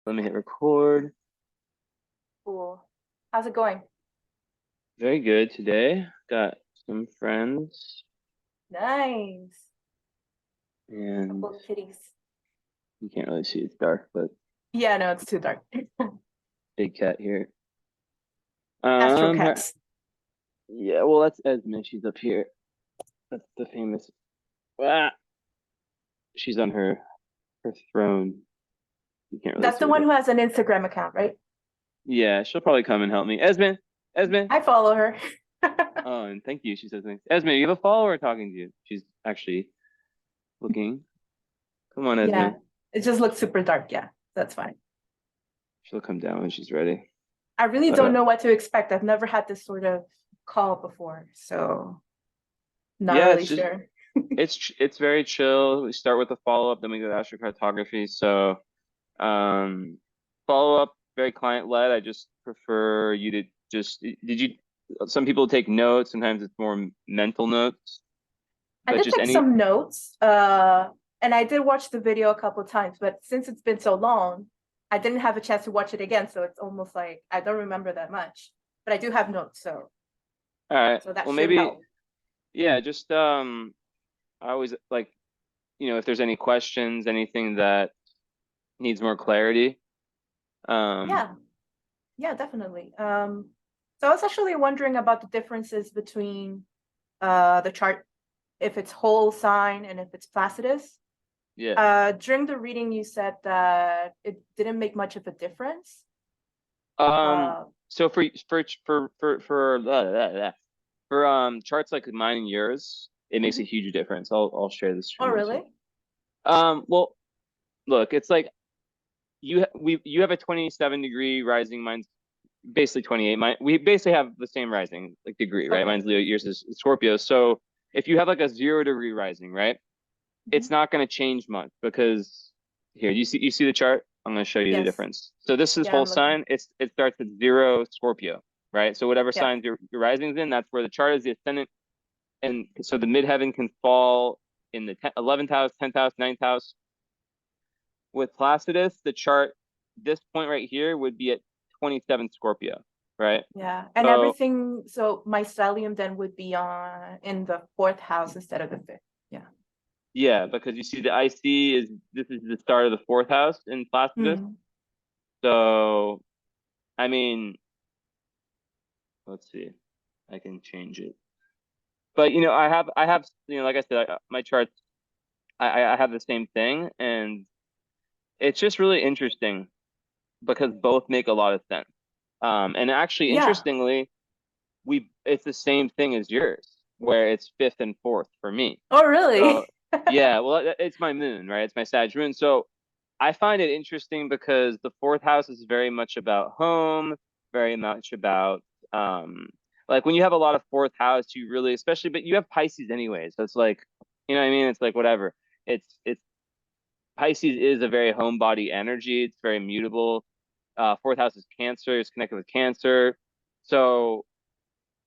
Let me hit record. Cool. How's it going? Very good today. Got some friends Nice. and Couple of kitties. you can't really see, it's dark, but Yeah, no, it's too dark. big cat here. Astro Um, cats. yeah, well, that's Esme. She's up here. That's the famous. Ah, she's on her throne. You can't really That's see the her one though. who has an Instagram account, right? Yeah, she'll probably come and help me. Esme, Esme. I follow her. Oh, and thank you. She says thanks. Esme, you have a follower talking to you. She's actually looking. Come on, Esme. Yeah, it just looks super dark. Yeah, that's fine. She'll come down when she's ready. I really But don't know what to expect. I've never had this sort of call before, so not yeah, really it's just sure. it's very chill. We start with a follow up, then we go to astrocartography. So um follow up very client led. I just prefer you to just did you some people take notes, sometimes it's more mental notes, I but did just take any some notes, and I did watch the video a couple of times, but since it's been so long, I didn't have a chance to watch it again. So it's almost like I don't remember that much, but I do have notes, so all right. that Well should maybe help. yeah, just I always like, if there's any questions, anything that needs more clarity. Um Yeah, yeah, definitely. So I was actually wondering about the differences between the chart, if it's whole sign and if it's Placidus. yeah. During the reading, you said that it didn't make much of a difference. Um, Uh, so for charts like mine and yours, it makes a mhm. huge difference. I'll share the Oh, screen with you. really? Well, look, it's like you have a 27-degree rising. Mine's basically 28. We basically have the same rising like degree, right? Okay. Mine's Leo, yours is Scorpio. So if you have like a 0-degree rising, right, it's Mhm. not going to change much because here you see the chart. I'm going to show you the Yes. difference. So this is Yeah, whole I'm looking. sign. It starts at 0 Scorpio, right? So whatever Yeah. signs your rising's in, that's where the chart is the ascendant, and so the midheaven can fall in the 11th house, 10th house, ninth house. With Placidus, the chart this point right here would be at 27 Scorpio, right? Yeah. And So everything, so my stellium then would be on in the fourth house instead of the fifth. Yeah. yeah, because you see the IC is this is the start of the fourth house in Placidus. Mm. So I mean, let's see. I can change it. But I have like I said, my charts I have the same thing, and it's just really interesting because both make a lot of sense. And actually, Yeah. interestingly, we it's the same thing as yours, where it's fifth and fourth for me. Oh, So really? yeah, well, it's my moon, right? It's my Sag moon. So I find it interesting because the fourth house is very much about home, very much about like when you have a lot of fourth house, you really, especially, but you have Pisces anyway, so it's like, you know what I mean? It's like whatever. It's Pisces is a very homebody energy. It's very mutable. Fourth house is Cancer. It's connected with Cancer. So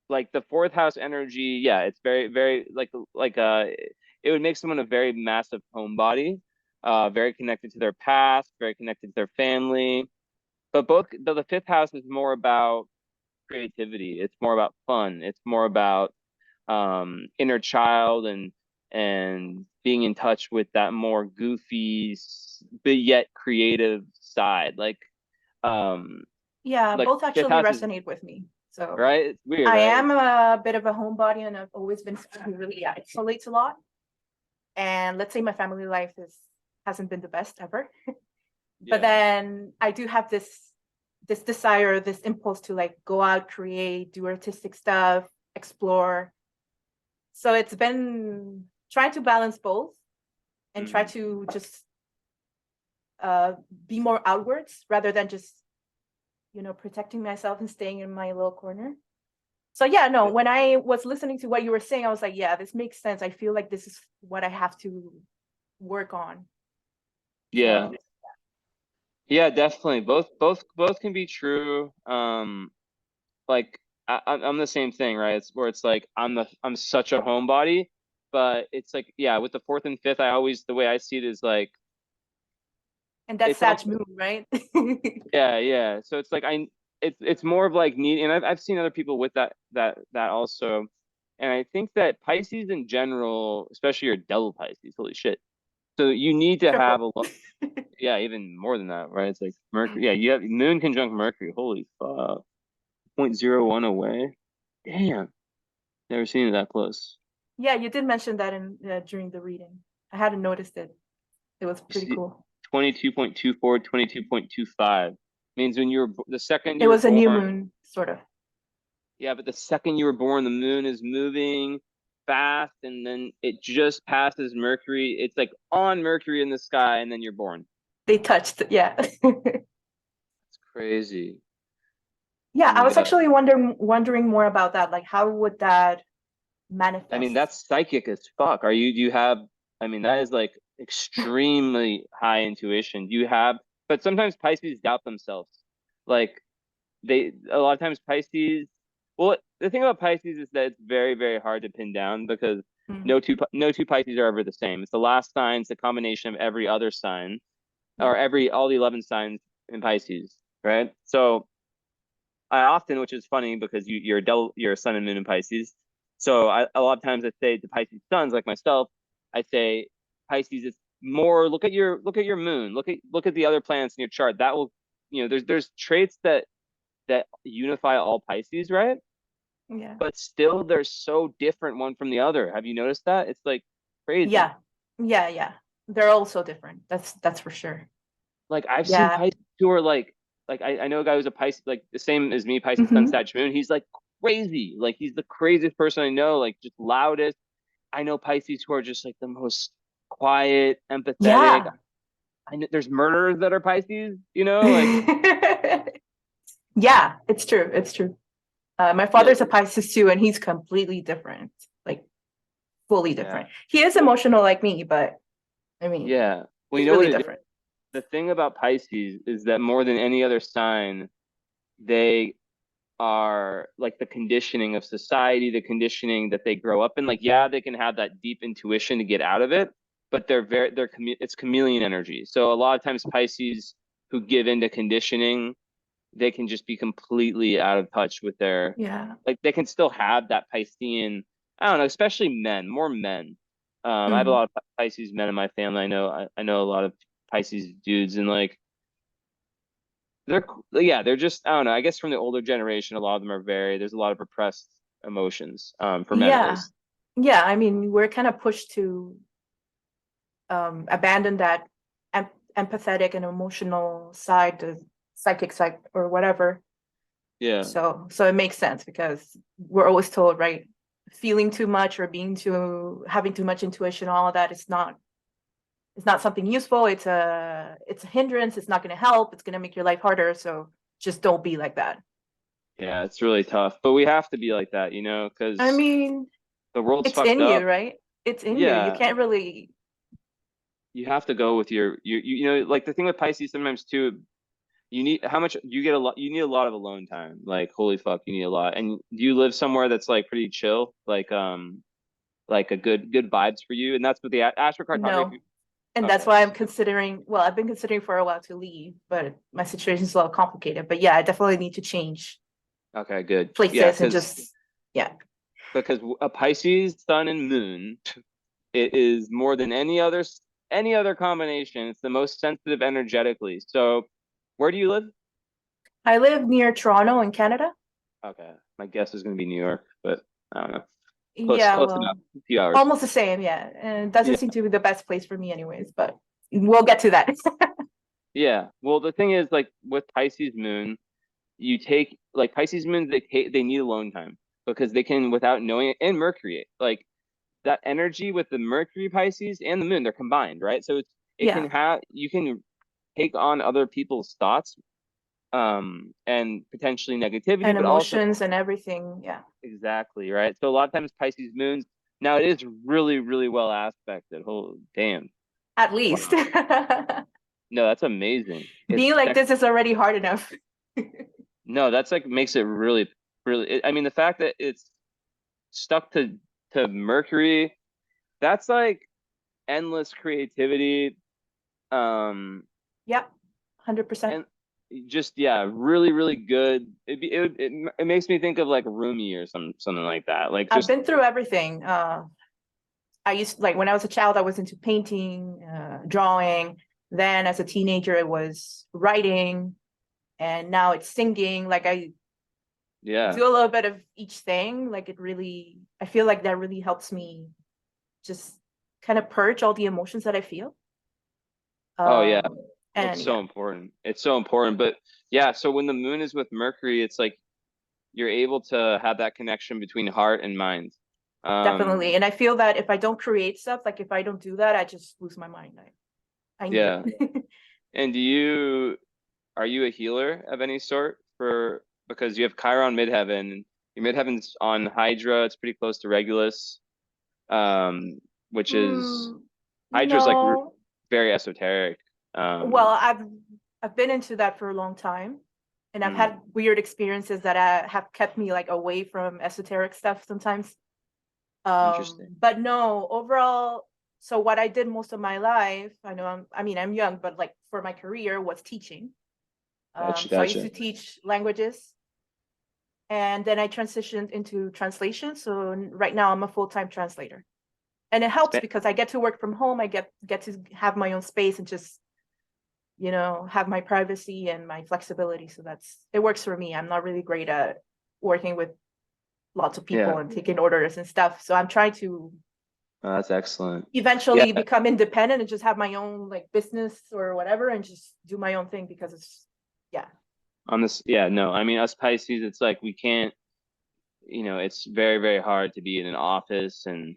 like the fourth house energy, yeah, it's very, very it would make someone a very massive homebody, very connected to their past, very connected to their family. But the fifth house is more about creativity. It's more about fun. It's more about inner child and being in touch with that more goofy but yet creative side. Yeah, Like both fifth actually house is resonate with me. So right. It's weird, I right? am a bit of a homebody and I've always been someone who really isolates a lot. And let's say my family life is hasn't been the best ever. But Yeah. then I do have this desire, this impulse to like go out, create, do artistic stuff, explore. So it's been trying to balance both and try Mm-hmm. to just uh be more outwards rather than just, protecting myself and staying in my little corner. So yeah, no, when I was listening to what you were saying, I was like, yeah, this makes sense. I feel like this is what I have to work on. Yeah. So Yeah, definitely. Both can be true. Like I'm the same thing, right? It's where it's like I'm such a homebody, but it's like yeah, with the fourth and fifth, I always the way I see it is like And that's it's also Sag moon, right? yeah. So it's like it's more of like need, and I've seen other people with that also, and I think that Pisces in general, especially your double Pisces, holy shit. So you need to have Triple. a yeah, even more than that, right? It's like Mercury. Yeah, you have Moon conjunct Mercury. Holy fuck, 0.01 away. Damn, never seen it that close. Yeah, you did mention that in during the reading. I hadn't noticed it. It was You pretty see, cool. 22.24, 22.25 means when the second It you were was a new born. moon, sort of. Yeah, but the second you were born, the moon is moving fast, and then it just passes Mercury. It's like on Mercury in the sky, and then you're born. They touched, yeah. It's crazy. Yeah, And I was actually wondering more about that. Like, how would that I mean, manifest? that's psychic as fuck. Do you have, I mean, that is like extremely high intuition. You have, but sometimes Pisces doubt themselves. Like a lot of times Pisces, well, the thing about Pisces is that it's very, very hard to pin down because Mm, no two Pisces are ever the same. It's the last sign, it's a combination of every other sign yeah. or all the 11 signs in Pisces, right? So I often, which is funny because you're a sun and moon in Pisces. So a lot of times I say to Pisces sons like myself, I say Pisces is more look at your moon, look at the other planets in your chart. That will, there's traits that unify all Pisces, right? Yeah. But still they're so different one from the other. Have you noticed that? It's like crazy. Yeah. Yeah, yeah. They're all so different. That's for sure. Like I've seen Yeah. Pisces who are like I know a guy who's a Pisces, like the same as me, Pisces sun, Hmm. Sag moon. He's like crazy. Like he's the craziest person I know, like just loudest. I know Pisces who are just like the most quiet, empathetic. Yeah. I know there's murderers that are Pisces, like Yeah, it's true. It's true. My yeah, father's a Pisces too, and he's completely different, like fully yeah. different. He is Well, emotional like me, but I mean, yeah. Well, you he's know what really it is? different. The thing about Pisces is that more than any other sign, they are like the conditioning of society, the conditioning that they grow up in. Like, yeah, they can have that deep intuition to get out of it, but it's chameleon energy. So a lot of times Pisces who give into conditioning, they can just be completely out of touch with Yeah. like they can still have that Piscean, I don't know, especially men, more men. I have a Mm. lot of Pisces men in my family. I know a lot of Pisces dudes, and like they're just, I don't know. I guess from the older generation, a lot of them are there's a lot of repressed emotions, for men at Yeah. least. Yeah. I mean, we're kind of pushed to abandon that em empathetic and emotional side, the psychic side or whatever. Yeah, So it makes sense because we're always told, right? Feeling too much or having too much intuition, all of that is not it's not something useful. It's a hindrance. It's not going to help. It's going to make your life harder. So just don't be like that. yeah, it's really tough, but we have to be like that, I because mean, the world's it's fucked in you, up. right? It's in you. You Yeah, can't really. you have to go with like the thing with Pisces sometimes too. You need how much you get a lot. You need a lot of alone time. Like holy fuck, you need a lot. And do you live somewhere that's like pretty chill, like a good vibes for you? And that's what the No. astrocartography. And that's Okay, why I'm considering, well, I've been considering for a while to leave, but my situation is a little complicated. But yeah, I definitely need to change okay, good. Yeah, places and just, yeah. because a Pisces sun and moon, it is more than any other combination. It's the most sensitive energetically. So, where do you live? I live near Toronto in Canada. Okay, my guess is going to be New York, but I don't know. Yeah, Close enough. well, A few hours. almost the same, yeah. And it Yeah, doesn't seem to be the best place for me anyways, but we'll get to that. yeah. Well, the thing is, like with Pisces moon, you take like Pisces moons, they need alone time because they can without knowing it, and Mercury, like that energy with the Mercury Pisces and the moon, they're combined, right? So it Yeah. can have you can take on other people's thoughts, and potentially negativity, And but also emotions and everything. Yeah. exactly, right? So a lot of times Pisces moons, now it is really, really well aspected. Oh, damn. At least. Wow. No, that's amazing. It's Being like this is already hard enough. no, that's like makes it really, really. I mean, the fact that it's stuck to Mercury, that's like endless creativity. Um, Yeah, 100%. And just yeah, really, really good. It makes me think of like Rumi or something like that. Like I've just been through everything. Like when I was a child, I was into painting, drawing. Then as a teenager, it was writing, and now it's singing. Like I yeah. do a little bit of each thing. Like I feel like that really helps me just kind of purge all the emotions that I feel. Oh yeah. Um, Well, it's and so yeah, important. It's so important. But yeah, so when the moon is with Mercury, it's like you're able to have that connection between heart and mind. definitely. And I feel that if I don't create stuff, like if I don't do that, I just lose my mind. I need Yeah. it. And are you a healer of any sort for because you have Chiron midheaven. Your midheaven's on Hydra, it's pretty close to Regulus. Um, which is Mm, Hydra's like no. very esoteric. Well, Um, I've been into that for a long time, and I've mm, had weird experiences that have kept me like away from esoteric stuff sometimes. interesting. But no, overall, so what I did most of my life, I mean, I'm young, but like for my career was teaching. Gotcha, So I used gotcha. to teach languages, and then I transitioned into translation. So right now I'm a full-time translator. And it helps Spa because I get to work from home. I get to have my own space and just, have my privacy and my flexibility. So it works for me. I'm not really great at working with lots of people yeah, and taking orders and stuff. So I'm trying to that's excellent. Yeah, eventually become independent and just have my own like business or whatever and just do my own thing because yeah. on this, yeah, no, I mean us Pisces, it's like we can't, it's very, very hard to be in an office and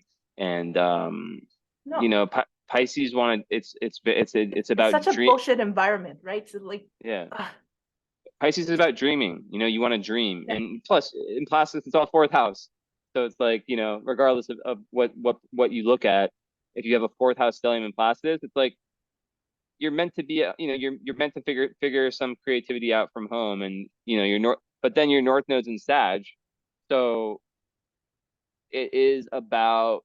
No, Pisces want to, it's it's about such a dream. bullshit environment, right? So like, Yeah, uh, Pisces is about dreaming. You want to dream, yeah, and plus in Placidus, it's all fourth house. So it's like regardless of what you look at, if you have a fourth house stellium in Placidus, it's like you're meant to be, you're meant to figure some creativity out from home, and your north, but then your north node's in Sag, so it is about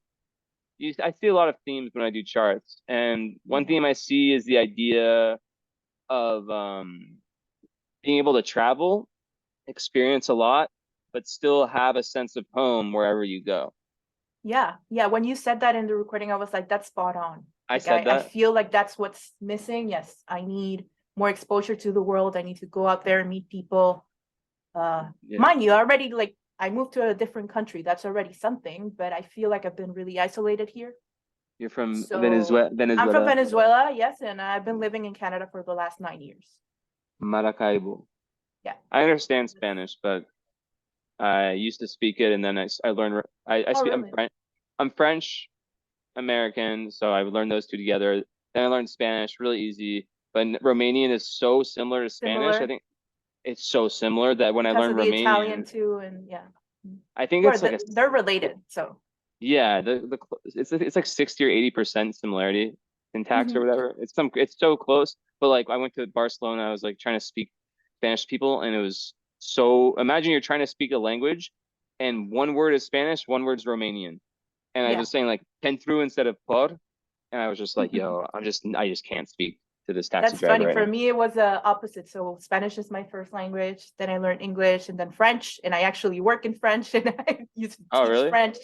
I see a lot of themes when I do charts, and one yeah. theme I see is the idea of being able to travel, experience a lot, but still have a sense of home wherever you go. Yeah, yeah. When you said that in the recording, I was like, that's spot on. I Like said I that. feel like that's what's missing. Yes, I need more exposure to the world. I need to go out there and meet people. Yeah. Mind you, already like I moved to a different country. That's already something, but I feel like I've been really isolated here. You're from So I'm from Venezuela, Venezuela, yes, and I've been living in Canada for the last 9 years. Maracaibo. Yeah. I understand Spanish, but I used to speak it, and then I learned. I Oh, speak. really? I'm French American, so I would learn those two together. Then I learned Spanish, really easy. But Romanian is so similar to Spanish. I Similar think it's so similar that when I because learned of the Italian Romanian, too, and yeah. I think Or it's like they're related, so. yeah, it's like 60 or 80% similarity in tax or Mhm. whatever. It's so close. But like I went to Barcelona, I was like trying to speak Spanish to people, and it was so imagine you're trying to speak a language and one word is Spanish, one word's Romanian. And I Yeah. was saying like pen through instead of por, and I was just like, yo, I just can't speak to this taxi That's driver funny. right For now. me, it was opposite. So Spanish is my first language. Then I learned English and then French. And I actually work in French and I used to Oh, teach really? French.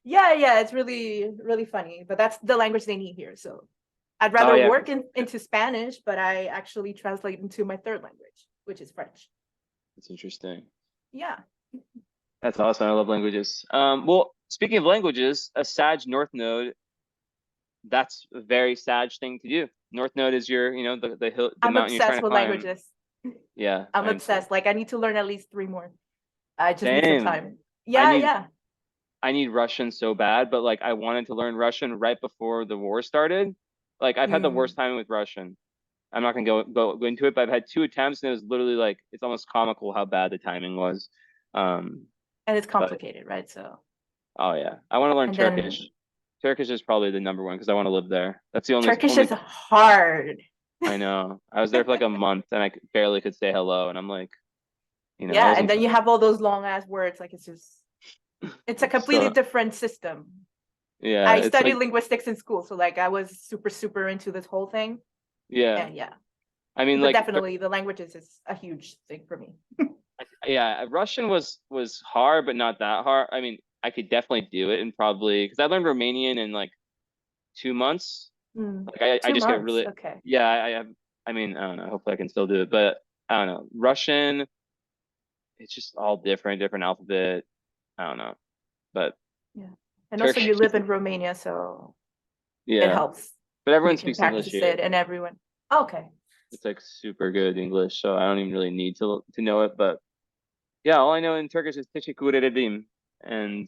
Yeah, yeah, it's really, really funny. But that's the language they need here. So I'd Oh rather yeah, work into Spanish, but I actually translate into my third language, which is French. it's interesting. Yeah. That's awesome. I love languages. Well, speaking of languages, a Sag North Node, that's a very Sag thing to do. North Node is your, the hill, the I'm mountain you're trying obsessed to with climb. languages. Yeah, I'm I'm so obsessed. Like I need to learn at least three more. I just need some same. time. I Yeah, need yeah. I need Russian so bad, but like I wanted to learn Russian right before the war started. Like I've had the Mm. worst time with Russian. I'm not gonna go into it, but I've had two attempts and it was literally like it's almost comical how bad the timing was. Um, And it's but complicated, right? So, oh yeah, I want to learn and Turkish. then Turkish is probably the number one because I want to live there. That's the only Turkish only is hard. I know. I was there for like a month and barely could say hello, and I'm like, it Yeah, and wasn't then you fun. have all those long ass words. Like it's a completely So different system. yeah, I it's studied like linguistics in school, so like I was super, super into this whole thing. yeah. And yeah. I mean, But like, definitely the languages is a huge thing for me. yeah, Russian was hard, but not that hard. I mean, I could definitely do it, and probably because I learned Romanian in like 2 months. Mm. Like I Two just get months. really, Okay. yeah, I have. I mean, I don't know. Hopefully, I can still do it, but I don't know. Russian, it's just all different alphabet. I don't know, but Yeah. And also you Turkish, live in Romania, so it yeah. helps. But You everyone can speaks English practice here. it and everyone. Okay. It's like super good English, so I don't even really need to know it. But yeah, all I know in Turkish is teşekkür ederim, and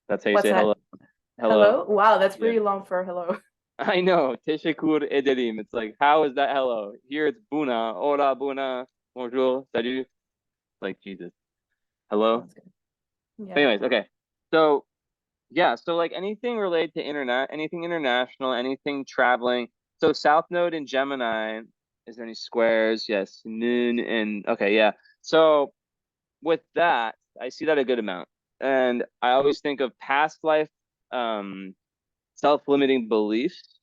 that's how you What's say hello. that? Hello. Hello? Wow, that's Yeah. pretty long for hello. I know. Teşekkür ederim. It's like, how is that hello? Here it's buna, ora buna, bonjour, salut. Like Jesus. Hello. That's good. Yeah. Anyways, okay. So yeah, so like anything related to anything international, anything traveling. So South Node in Gemini, is there any squares? Yes. Moon and okay, yeah. So with that, I see that a good amount. And I always think of past life um self-limiting beliefs.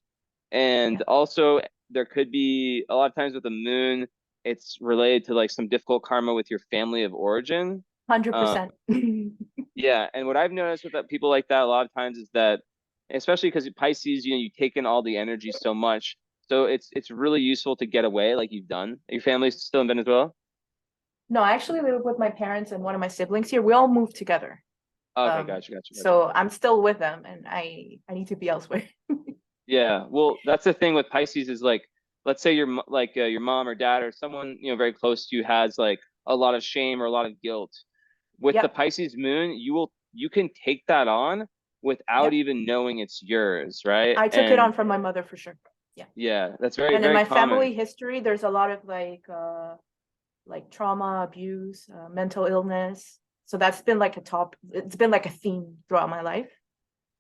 Yeah. And also there could be a lot of times with the moon, it's related to like some difficult karma with your family of origin. Um, 100%. yeah, and what I've noticed with that, people like that a lot of times is that, especially because Pisces, you take in all the energy so much, so it's really useful to get away, like you've done. Your family's still in Venezuela? No, I actually live with my parents and one of my siblings here. We all moved together. Okay, gotcha. So I'm still with them and I need to be elsewhere. Yeah, well, that's the thing with Pisces is like, let's say your mom or dad or someone very close to you has like a lot of shame or a lot of guilt. With the Yep. Pisces moon, you can take that on without Yep. even knowing it's yours, right? I took it And on from my mother for sure. Yeah. yeah, that's very And in very my common. family history, there's a lot of like trauma, abuse, mental illness. So that's been like it's been like a theme throughout my life.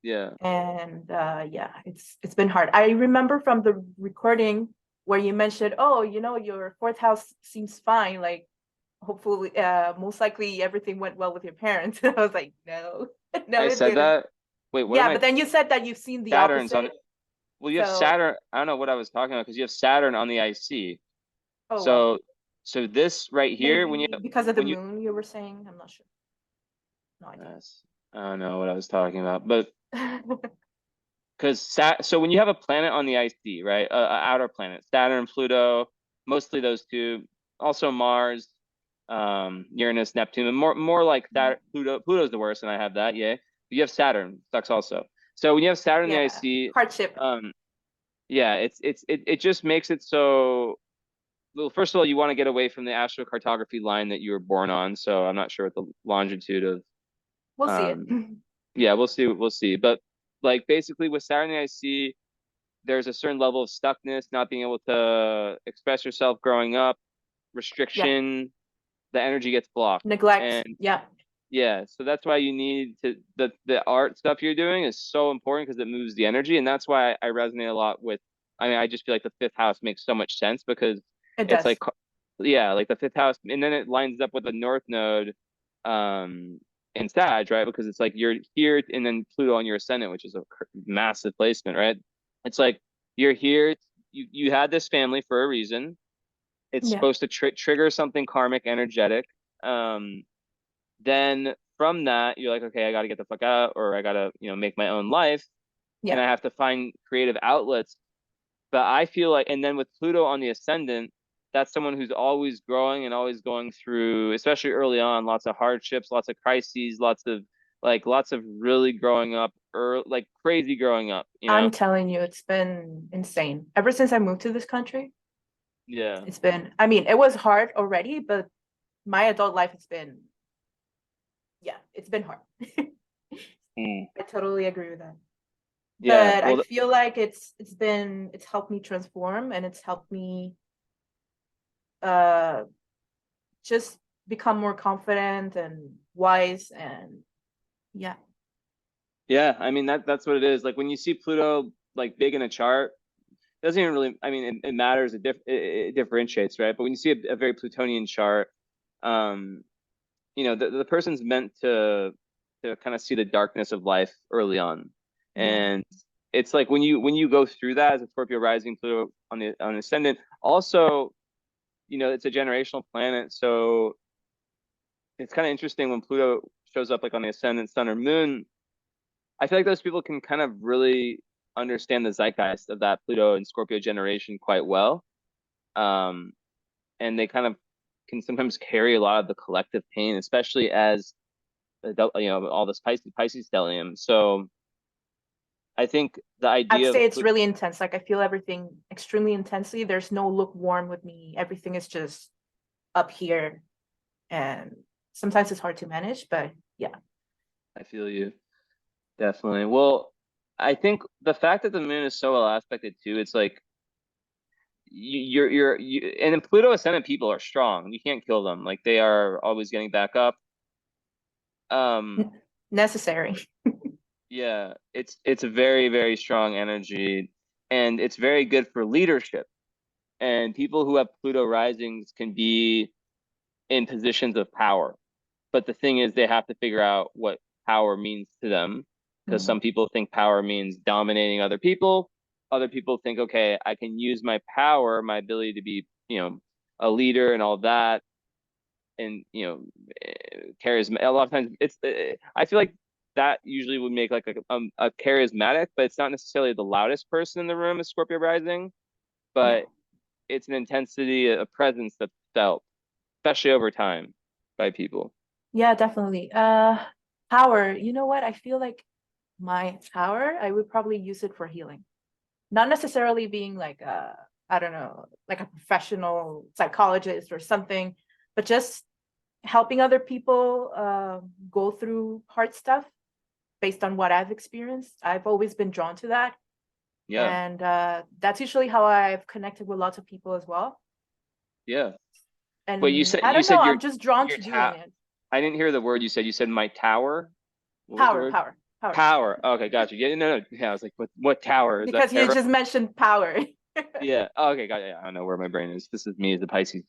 Yeah. And yeah, it's been hard. I remember from the recording where you mentioned, oh, your fourth house seems fine. Like hopefully, most likely everything went well with your parents. I was like, no, no, I it said didn't. that. Wait, what am Yeah, I? but then you said that you've seen the Saturn's on. opposite. Well, you have So, Saturn. I don't know what I was talking about because you have Saturn on the IC. oh well, So so this right here maybe because of the when you moon you were saying. I'm not sure. No idea. yes, I don't know what I was talking about, but because so when you have a planet on the IC, right, outer planet, Saturn, Pluto, mostly those two, also Mars, Uranus, Neptune, and more like Saturn, Pluto's the worst, and I have that, yeah. But you have Saturn, sucks also. So when you have Saturn in the Yeah, IC, hardship. yeah, it just makes it so. Well, first of all, you want to get away from the Astro-Cartography line that you were born on. So I'm not sure what the longitude of We'll see it. um yeah, we'll see. But like basically with Saturn IC, there's a certain level of stuckness, not being able to express yourself growing up, Yeah, restriction, the energy gets blocked. neglect. And Yeah, yeah, so that's why you need to the art stuff you're doing is so important because it moves the energy. And that's why I resonate a lot with, I mean, I just feel like the fifth house makes so much sense because it it's like does. yeah, like the fifth house, and then it lines up with the north node in Sag, right? Because it's like you're here and then Pluto on your ascendant, which is a massive placement, right? It's like you're here, you had this family for a reason. It's Yeah, supposed to trigger something karmic, energetic. Um, then from that, you're like, okay, I got to get the fuck out, or I got to, make my own life, and yeah. I have to find creative outlets. But I feel like, and then with Pluto on the ascendant, that's someone who's always growing and always going through, especially early on, lots of hardships, lots of crises, lots of really growing up, or like crazy growing up, you I'm know? telling you, it's been insane. Ever since I moved to this country, Yeah. it's been, I mean, it was hard already, but my adult life has been, yeah, it's been hard. Mm. I totally agree with that. Yeah. But I Well, feel like it's helped me transform and it's helped me uh just become more confident and wise and yeah. yeah. I mean, that's what it is. Like when you see Pluto like big in a chart, it doesn't even really, I mean, it matters. It differentiates, right? But when you see a very Plutonian chart, um, the person's meant to kind of see the darkness of life early on. Yeah. And it's like when you go through that as a Scorpio rising, Pluto on the ascendant, also it's a generational planet, so it's kind of interesting when Pluto shows up like on the ascendant, sun, or moon. I feel like those people can kind of really understand the zeitgeist of that Pluto and Scorpio generation quite well. Um, and they kind of can sometimes carry a lot of the collective pain, especially as all this Pisces stellium. So I think the I'd idea of say it's really intense. Like I feel everything extremely intensely. There's no lukewarm with me. Everything is just up here, and sometimes it's hard to manage, but yeah. I feel you definitely. Well, I think the fact that the moon is so well aspected too, it's like and then Pluto ascendant people are strong. You can't kill them. Like they are always getting back up. Necessary. Yeah, it's a very, very strong energy, and it's very good for leadership. And people who have Pluto risings can be in positions of power. But the thing is, they have to figure out what power means to them, because some people think power means dominating other people. Other people think, okay, I can use my power, my ability to be, a leader and all that, and charismatic. A lot of times, I feel like that usually would make like a charismatic, but it's not necessarily the loudest person in the room as Scorpio rising, but No. it's an intensity, a presence that's felt, especially over time by people. Yeah, definitely. Power. You know what? I feel like my power, I would probably use it for healing. Not necessarily being like I don't know, like a professional psychologist or something, but just helping other people go through hard stuff based on what I've experienced. I've always been drawn to that. Yeah, And that's usually how I've connected with lots of people as well. yeah. Wait, you And said I you don't know, said I'm just drawn your to doing ta it. I didn't hear the word you said. You said my tower. What was the Power, word? power, power. Power. Okay, gotcha. Yeah, no, no. Yeah, I was like, what tower? Is that Because you tarot? just mentioned power. Yeah. Okay, got it. Yeah, I don't know where my brain is. This is me as a Pisces.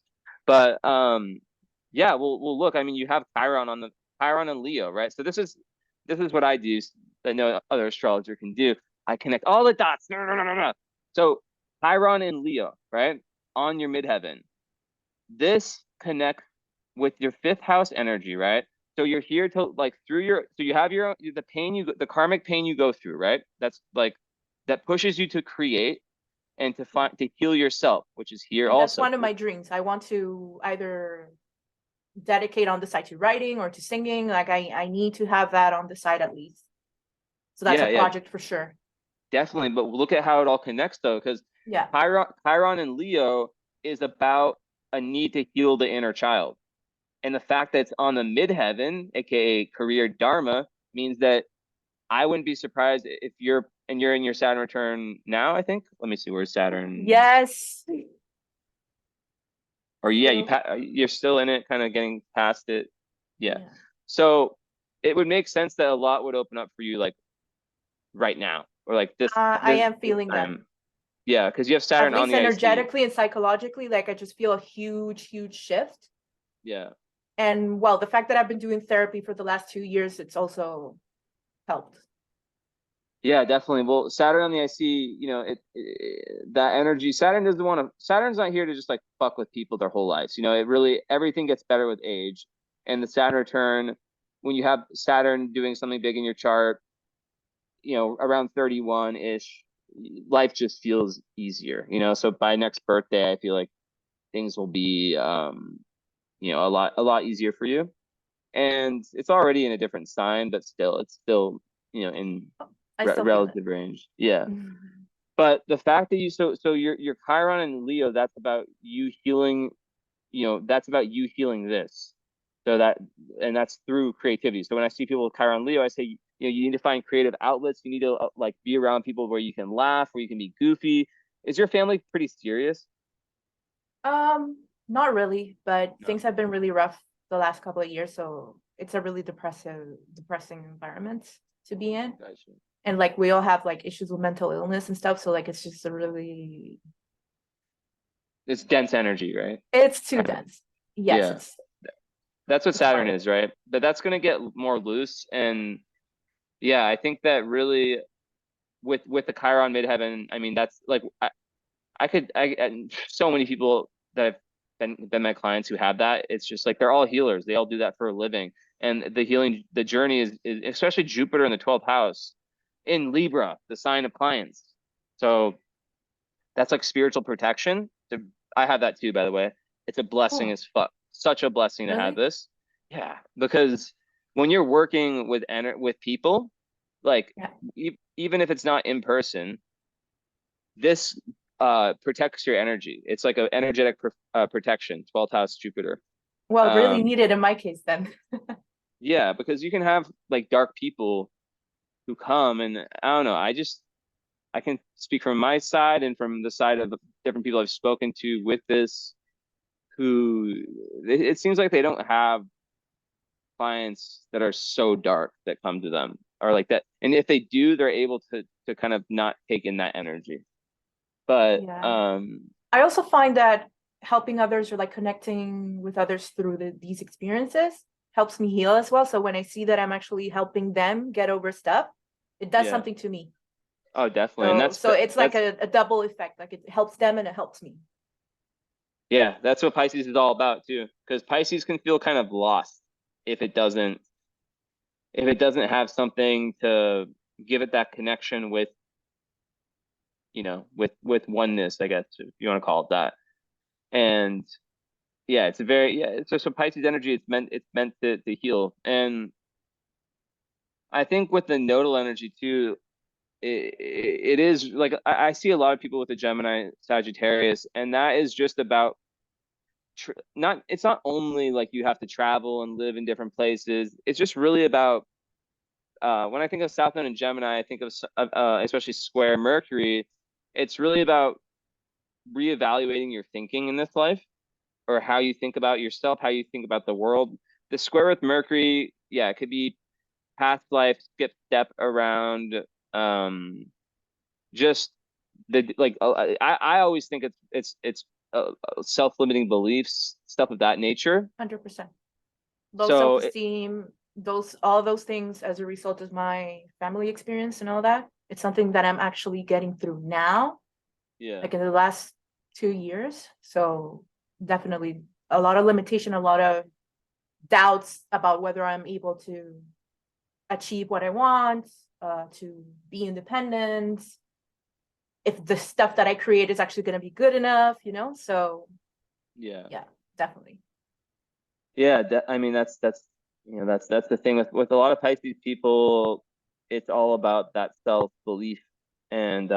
But yeah, well look, I mean you have Chiron and Leo, right? So this is what I do that no other astrologer can do. I connect all the dots. No, no, no, no, no. So Chiron and Leo, right? On your midheaven. This connects with your fifth house energy, right? So you're here to like so you have the pain the karmic pain you go through, right? That's like that pushes you to create and Yeah. to heal yourself, which is here And that's also. one of my dreams. I want to either dedicate on the side to writing or to singing. Like I need to have that on the side at least. So that's a Yeah, yeah, project for sure. definitely. But look at how it all connects though, because Yeah. Chiron and Leo is about a need to heal the inner child. And the fact that it's on the midheaven, aka career dharma, means that I wouldn't be surprised if you're in your Saturn return now, I think. Let me see, where's Saturn? Yes. Or yeah, Still. you're still in it, kind of getting past it. Yeah. Yeah. So it would make sense that a lot would open up for you like right now or like I am this feeling that. time. Yeah, because you have At Saturn on least the IC. energetically and psychologically, like I just feel a huge, huge shift. Yeah. And well, the fact that I've been doing therapy for the last 2 years, it's also helped. Yeah, definitely. Well, Saturn on the IC, that energy. Saturn's not here to just like fuck with people their whole lives. It really everything gets better with age. And the Saturn return, when you have Saturn doing something big in your chart, around 31-ish, life just feels easier. So by next birthday, I feel like things will be a lot easier for you. And it's already in a different sign, but still, it's still, in I still feel it. relative range. Yeah. But the fact that so your Chiron and Leo, that's about you healing, that's about you healing this. So that's through creativity. So when I see people with Chiron and Leo, I say, you need to find creative outlets. You need to like be around people where you can laugh, where you can be goofy. Is your family pretty serious? Not really, but No. things have been really rough the last couple of years, so it's a really depressing environment to be in. Gotcha. And like we all have like issues with mental illness and stuff, so like it's just a really It's dense energy, right? it's too dense. Yes, Yeah. That's what it's Saturn hard. is, right? But that's going to get more loose. And yeah, I think that really with the Chiron midheaven, I mean, that's like I so many people that I've been my clients who have that, it's just like they're all healers. They all do that for a living. And the journey is especially Jupiter in the 12th house in Libra, the sign of clients. So that's like spiritual protection. I have that too, by the way. It's a blessing Cool. as fuck. Such a blessing to have Really? this. Yeah, because when you're working with people, like Yeah. even if it's not in person, this protects your energy. It's like an energetic protection. 12th house Jupiter. Well, really Um, needed in my case then. yeah, because you can have like dark people who come, and I don't know. I can speak from my side and from the side of the different people I've spoken to with this, who it seems like they don't have clients that are so dark that come to them or like that. And if they do, they're able to kind of not take in that energy. But Yeah. I also find that helping others or like connecting with others through these experiences helps me heal as well. So when I see that I'm actually helping them get over stuff, it does yeah, something to me. oh, definitely. And So it's like that's a double effect. Like it helps them and it helps me. yeah, that's what Pisces is all about too. Because Pisces can feel kind of lost if it doesn't have something to give it that connection with, with oneness, I guess, if you want to call it that. And yeah, it's just a Pisces energy. It's meant to heal. And I think with the nodal energy too, it is like I see a lot of people with the Gemini Sagittarius, and that is just about not it's not only like you have to travel and live in different places. It's just really about when I think of South Node and Gemini, I think of especially square Mercury. It's really about reevaluating your thinking in this life, or how you think about yourself, how you think about the world. The square with Mercury, yeah, it could be past life, skip step around, um, just the like. I always think self-limiting beliefs, stuff of that nature. 100%. Low So self-esteem, all those things as a result of my family experience and all that. It's something that I'm actually getting through now, yeah, like in the last 2 years. So definitely a lot of limitation, a lot of doubts about whether I'm able to achieve what I want, to be independent, if the stuff that I create is actually going to be good enough, So yeah, yeah, definitely. yeah. I mean, that's the thing with a lot of Pisces people. It's all about that self-belief, and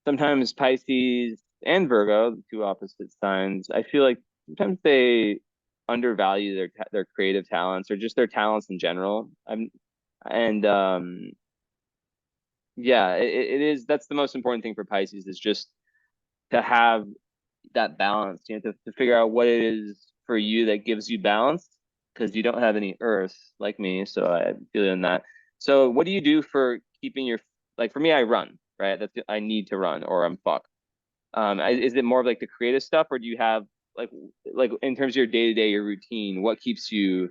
sometimes Pisces and Virgo, the two opposite signs, I feel like sometimes they undervalue their creative talents or just their talents in general. And yeah, it is that's the most important thing for Pisces is just to have that balance, to figure out what it is for you that gives you balance because you don't have any earth like me, so I feel in that. So what do you do for keeping your like for me, I run, right? I need to run or I'm fucked. Is it more of like the creative stuff, or do you have like like in terms of your day to day, your routine, what keeps you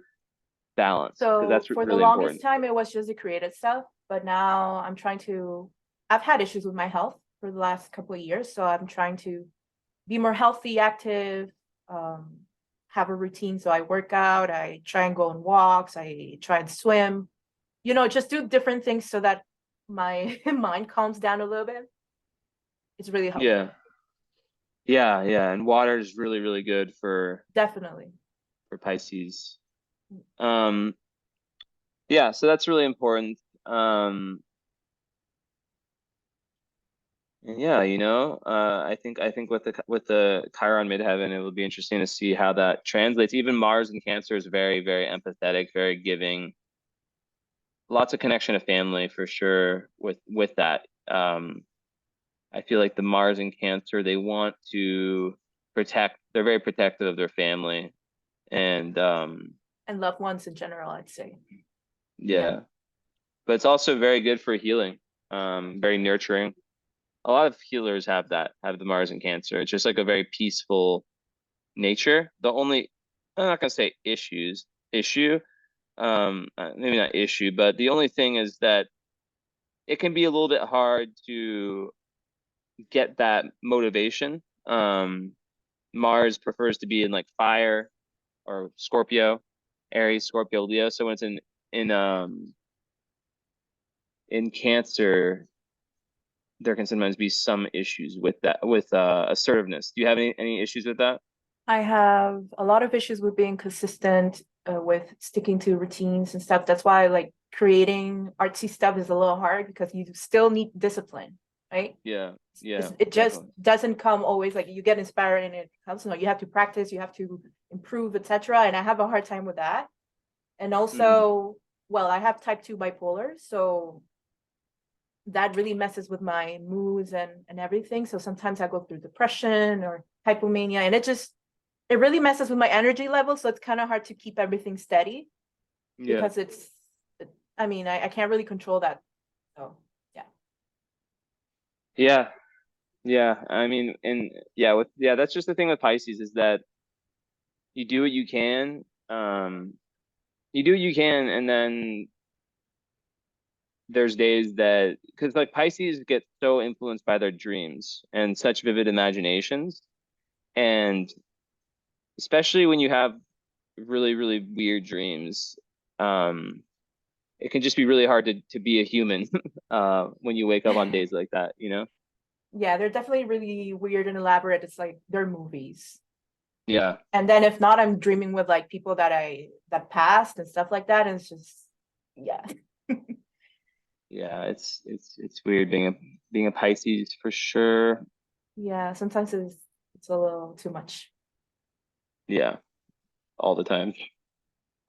balanced? Because So that's for the really longest important. time, it was just the creative stuff, but now I've had issues with my health for the last couple of years, so I'm trying to be more healthy, active, um, have a routine. So I work out, I try and go on walks, I try and swim, just do different things so that my mind calms down a little bit. It's really Yeah, helpful. yeah, and water is really really good Definitely. for Pisces. Um, yeah, so that's really important. And yeah, I think with the Chiron midheaven, it will be interesting to see how that translates. Even Mars in Cancer is very very empathetic, very giving. Lots of connection to family for sure with that. I feel like the Mars in Cancer, they want to protect. They're very protective of their family, and And loved ones in general, I'd say. Yeah. yeah. But it's also very good for healing. Very nurturing. A lot of healers have the Mars in Cancer. It's just like a very peaceful nature. I'm not gonna say issue, maybe not issue, but the only thing is that it can be a little bit hard to get that motivation. Mars prefers to be in like fire or Scorpio, Aries, Scorpio, Leo. So when it's in Cancer, there can sometimes be some issues with that, with assertiveness. Do you have any issues with that? I have a lot of issues with being consistent, with sticking to routines and stuff. That's why like creating artsy stuff is a little hard because you still need discipline, right? Yeah, yeah, It just definitely. doesn't come always like you get inspired and it comes. No, you have to practice, you have to improve, etc. And I have a hard time with that. And Mm, also, well, I have type 2 bipolar, so that really messes with my moods and everything. So sometimes I go through depression or hypomania, and it really messes with my energy level. So it's kind of hard to keep everything steady yeah, because I mean, I can't really control that. So yeah. yeah, yeah. I mean, and yeah, that's just the thing with Pisces is that you do what you can. You do what you can, and then there's days that because like Pisces get so influenced by their dreams and such vivid imaginations, and especially when you have really, really weird dreams, um, it can just be really hard to be a human when you wake up on days like that, you know? Yeah, they're definitely really weird and elaborate. It's like they're movies. Yeah, And then if not, I'm dreaming with like people that passed and stuff like that. And it's just yeah. yeah, it's weird being a Pisces for sure. Yeah, sometimes it's a little too much Yeah, all the time.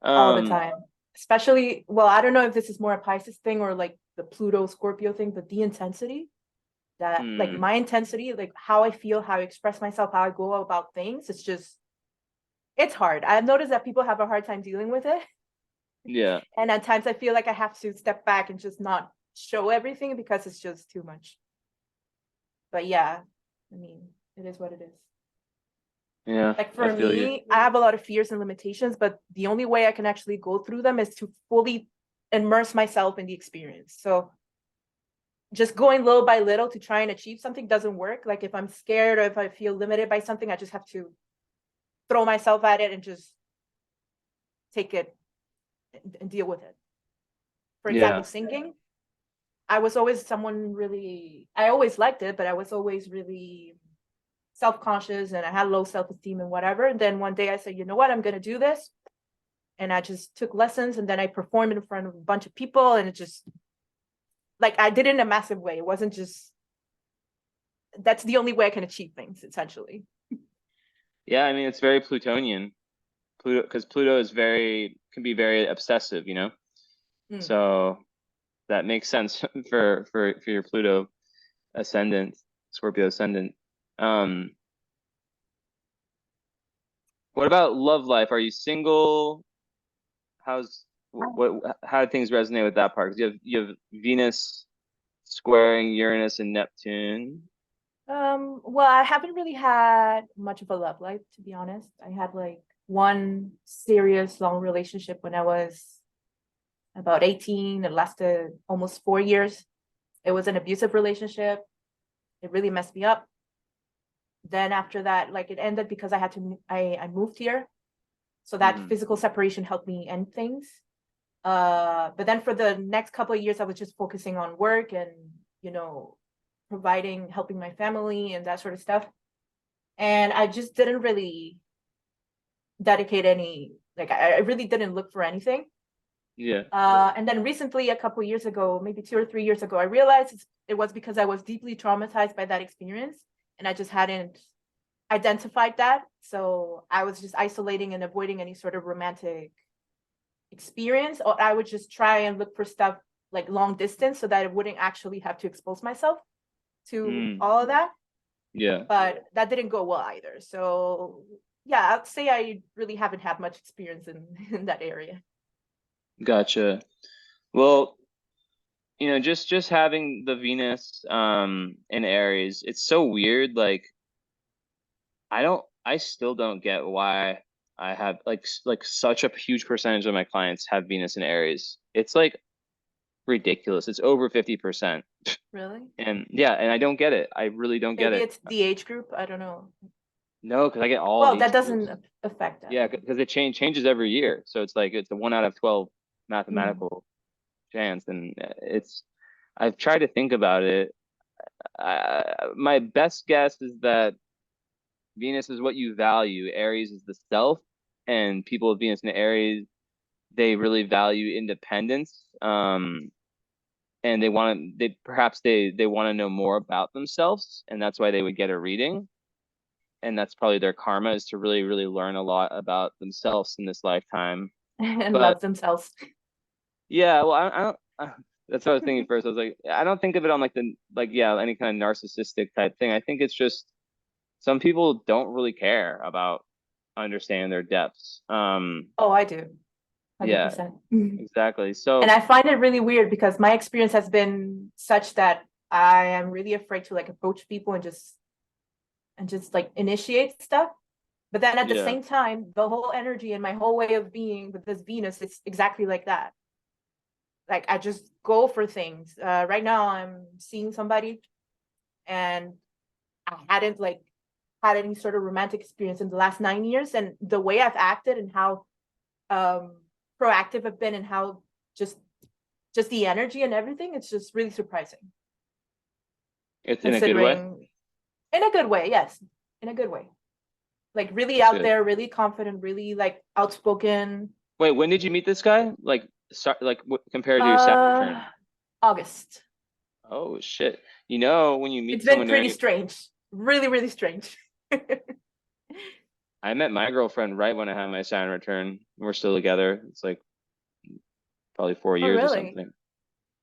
all the Um, time. Especially, well, I don't know if this is more a Pisces thing or like the Pluto Scorpio thing, but the intensity that like hmm, my intensity, like how I feel, how I express myself, how I go about things, it's hard. I've noticed that people have a hard time dealing with it. yeah, And at times I feel like I have to step back and just not show everything because it's just too much. But yeah, I mean, it is what it is. yeah, Like I for feel you. me, I have a lot of fears and limitations, but the only way I can actually go through them is to fully immerse myself in the experience. So just going little by little to try and achieve something doesn't work. Like if I'm scared or if I feel limited by something, I just have to throw myself at it and just take it and deal with it. For example, Yeah, singing. I was always someone really, I always liked it, but I was always really self-conscious and I had low self-esteem and whatever. And then one day I said, you know what, I'm going to do this. And I just took lessons and then I performed in front of a bunch of people. And it just, like, I did it in a massive way. It wasn't just, that's the only way I can achieve things, essentially. yeah. I mean, it's very Plutonian. Pluto, because Pluto is can be very obsessive, you know? Mm. So that makes sense for your Pluto ascendant, Scorpio ascendant. Um, what about love life? Are you single? How do things resonate with that part? 'Cause you have Venus squaring Uranus and Neptune. Well, I haven't really had much of a love life, to be honest. I had like one serious long relationship when I was about 18. It lasted almost 4 years. It was an abusive relationship. It really messed me up. Then after that, like it ended because I moved here. So that Hmm. physical separation helped me end things. But then for the next couple of years, I was just focusing on work and, you know, providing, helping my family and that sort of stuff. And I just didn't really dedicate any, like I really didn't look for anything. Yeah. And then recently, a couple of years ago, maybe 2 or 3 years ago, I realized it was because I was deeply traumatized by that experience and I just hadn't identified that. So I was just isolating and avoiding any sort of romantic experience, or I would just try and look for stuff like long distance so that I wouldn't actually have to expose myself to Mm, all of that. yeah. But that didn't go well either. So yeah, I'd say I really haven't had much experience in that area. Gotcha. Well, just having the Venus in Aries, it's so weird. Like I still don't get why I have like such a huge percentage of my clients have Venus in Aries. It's like ridiculous. It's over 50%. Really? And yeah, and I don't get it. I really don't get Maybe it. it's the age group. I don't know. No, because I get all of Well, that each of those. doesn't affect that. Yeah, because it changes every year. So it's like it's a 1 out of 12 Mm. mathematical chance, and I've tried to think about it. My best guess is that Venus is what you value, Aries is the self, and people with Venus and Aries, they really value independence. And they perhaps they want to know more about themselves, and that's why they would get a reading. And that's probably their karma, is to really, really learn a lot about themselves in this lifetime. And But love themselves. yeah, well, I don't. That's what I was thinking first. I was like, I don't think of it on like yeah, any kind of narcissistic type thing. I think it's just some people don't really care about understanding their depths. Oh, I do, Yeah, 100%. And exactly. So I find it really weird because my experience has been such that I am really afraid to like approach people and just like initiate stuff. But then at the yeah, same time, the whole energy and my whole way of being with this Venus is exactly like that. Like I just go for things. Right now I'm seeing somebody and I hadn't like had any sort of romantic experience in the last 9 years. And the way I've acted and how um proactive I've been and how just just the energy and everything, it's just really surprising. it's in a good way. Considering in a good way, yes. In a good way. Like really That's out good. there, really confident, really like outspoken. Wait, when did you meet this guy? Compared to your Saturn Uh return? August. Oh shit. You know, when you It's meet been someone pretty during, strange. Really, really strange. I met my girlfriend right when I had my Saturn return. We're still together. It's like probably four Oh, years or really? something.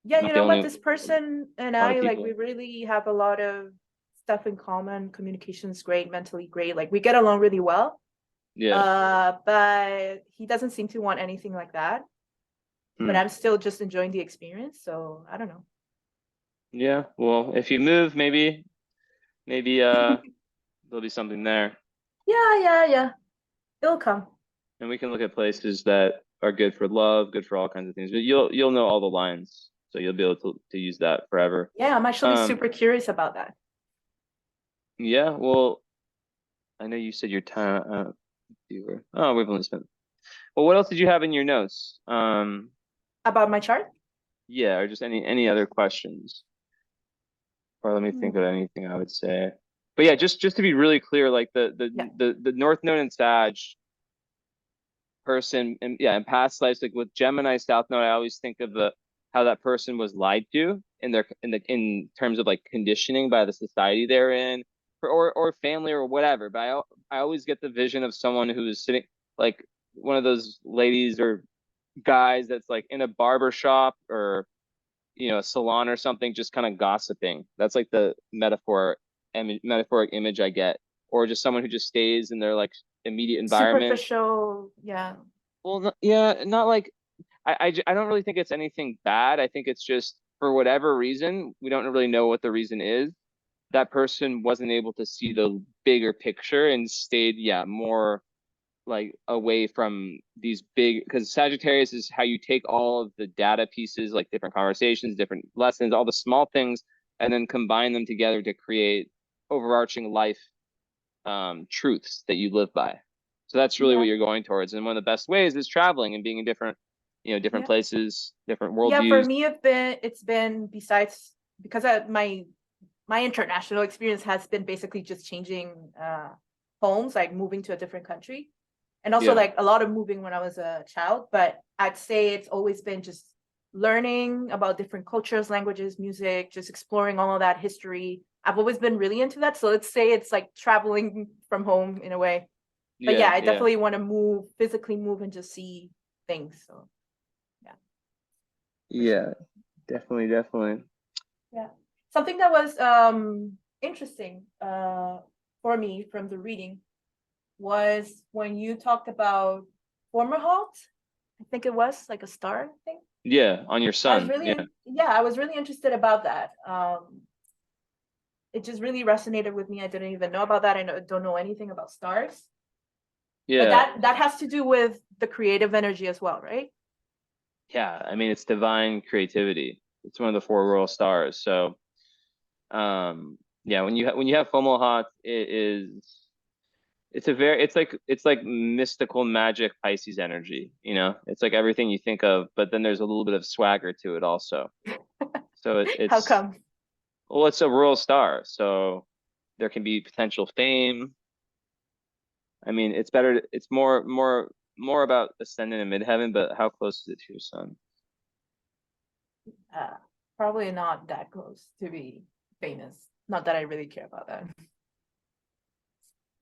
Yeah, Not you the know what? only This person and a lot of I, like, we people. really have a lot of stuff in common. Communication's great, mentally great. Like, we get along really well. Yeah. But he doesn't seem to want anything like that. But Hmm. I'm still just enjoying the experience. So I don't know. Yeah. Well, if you move, maybe there'll be something there. Yeah, yeah, yeah. It'll come. And we can look at places that are good for love, good for all kinds of things. But you'll know all the lines, so you'll be able to use that forever. Yeah, I'm actually Um, super curious about that. yeah. Well, I know you said your time. You were. Oh, we've only spent. Well, what else did you have in your notes? About my chart? Yeah, or just any other questions, or let me think of Hmm. anything I would say. But yeah, just to be really clear, like Yeah. the North Node and Sag person, and yeah, in past lives, like with Gemini South Node, I always think of the how that person was lied to in in terms of like conditioning by the society they're in, or family or whatever. But I always get the vision of someone who's sitting like one of those ladies or guys that's like in a barber shop or a salon or something, just kind of gossiping. That's like the metaphoric image I get, or just someone who just stays in their like immediate environment. Superficial. Yeah. Well, yeah, not like I don't really think it's anything bad. I think it's just for whatever reason, we don't really know what the reason is. That person wasn't able to see the bigger picture and stayed, yeah, more like away from these big, because Sagittarius is how you take all of the data pieces, like different conversations, different lessons, all the small things, and then combine them together to create overarching life truths that you live by. So that's really what Yeah. you're going towards. And one of the best ways is traveling and being in different Yeah. places, different Yeah, for worldviews. me, it's been besides because my international experience has been basically just changing homes, like moving to a different country, and also Yeah. like a lot of moving when I was a child. But I'd say it's always been just learning about different cultures, languages, music, just exploring all of that history. I've always been really into that. So let's say it's like traveling from home in a way. But yeah, Yeah. I Yeah. definitely want to move, physically move and just see things. So yeah, for sure. Yeah. Definitely. Definitely. Yeah. Something that was interesting for me from the reading was when you talked about former halt. I think it was like a star thing. Yeah. On your I was sun. really Yeah. yeah, I was really interested about that. It just really resonated with me. I didn't even know about that. Don't know anything about stars. But Yeah. that has to do with the creative energy as well, right? Yeah. I mean, it's divine creativity. It's one of the four royal stars. So, yeah, when you have Fomalhaut, it is. it's like mystical magic Pisces energy, you know? It's like everything you think of, but then there's a little bit of swagger to it also. So How it's come? well, it's a royal star, so there can be potential fame. I mean, it's more about ascendant and midheaven, but how close is it to your sun? Uh, Probably not that close to be famous. Not that I really care about that.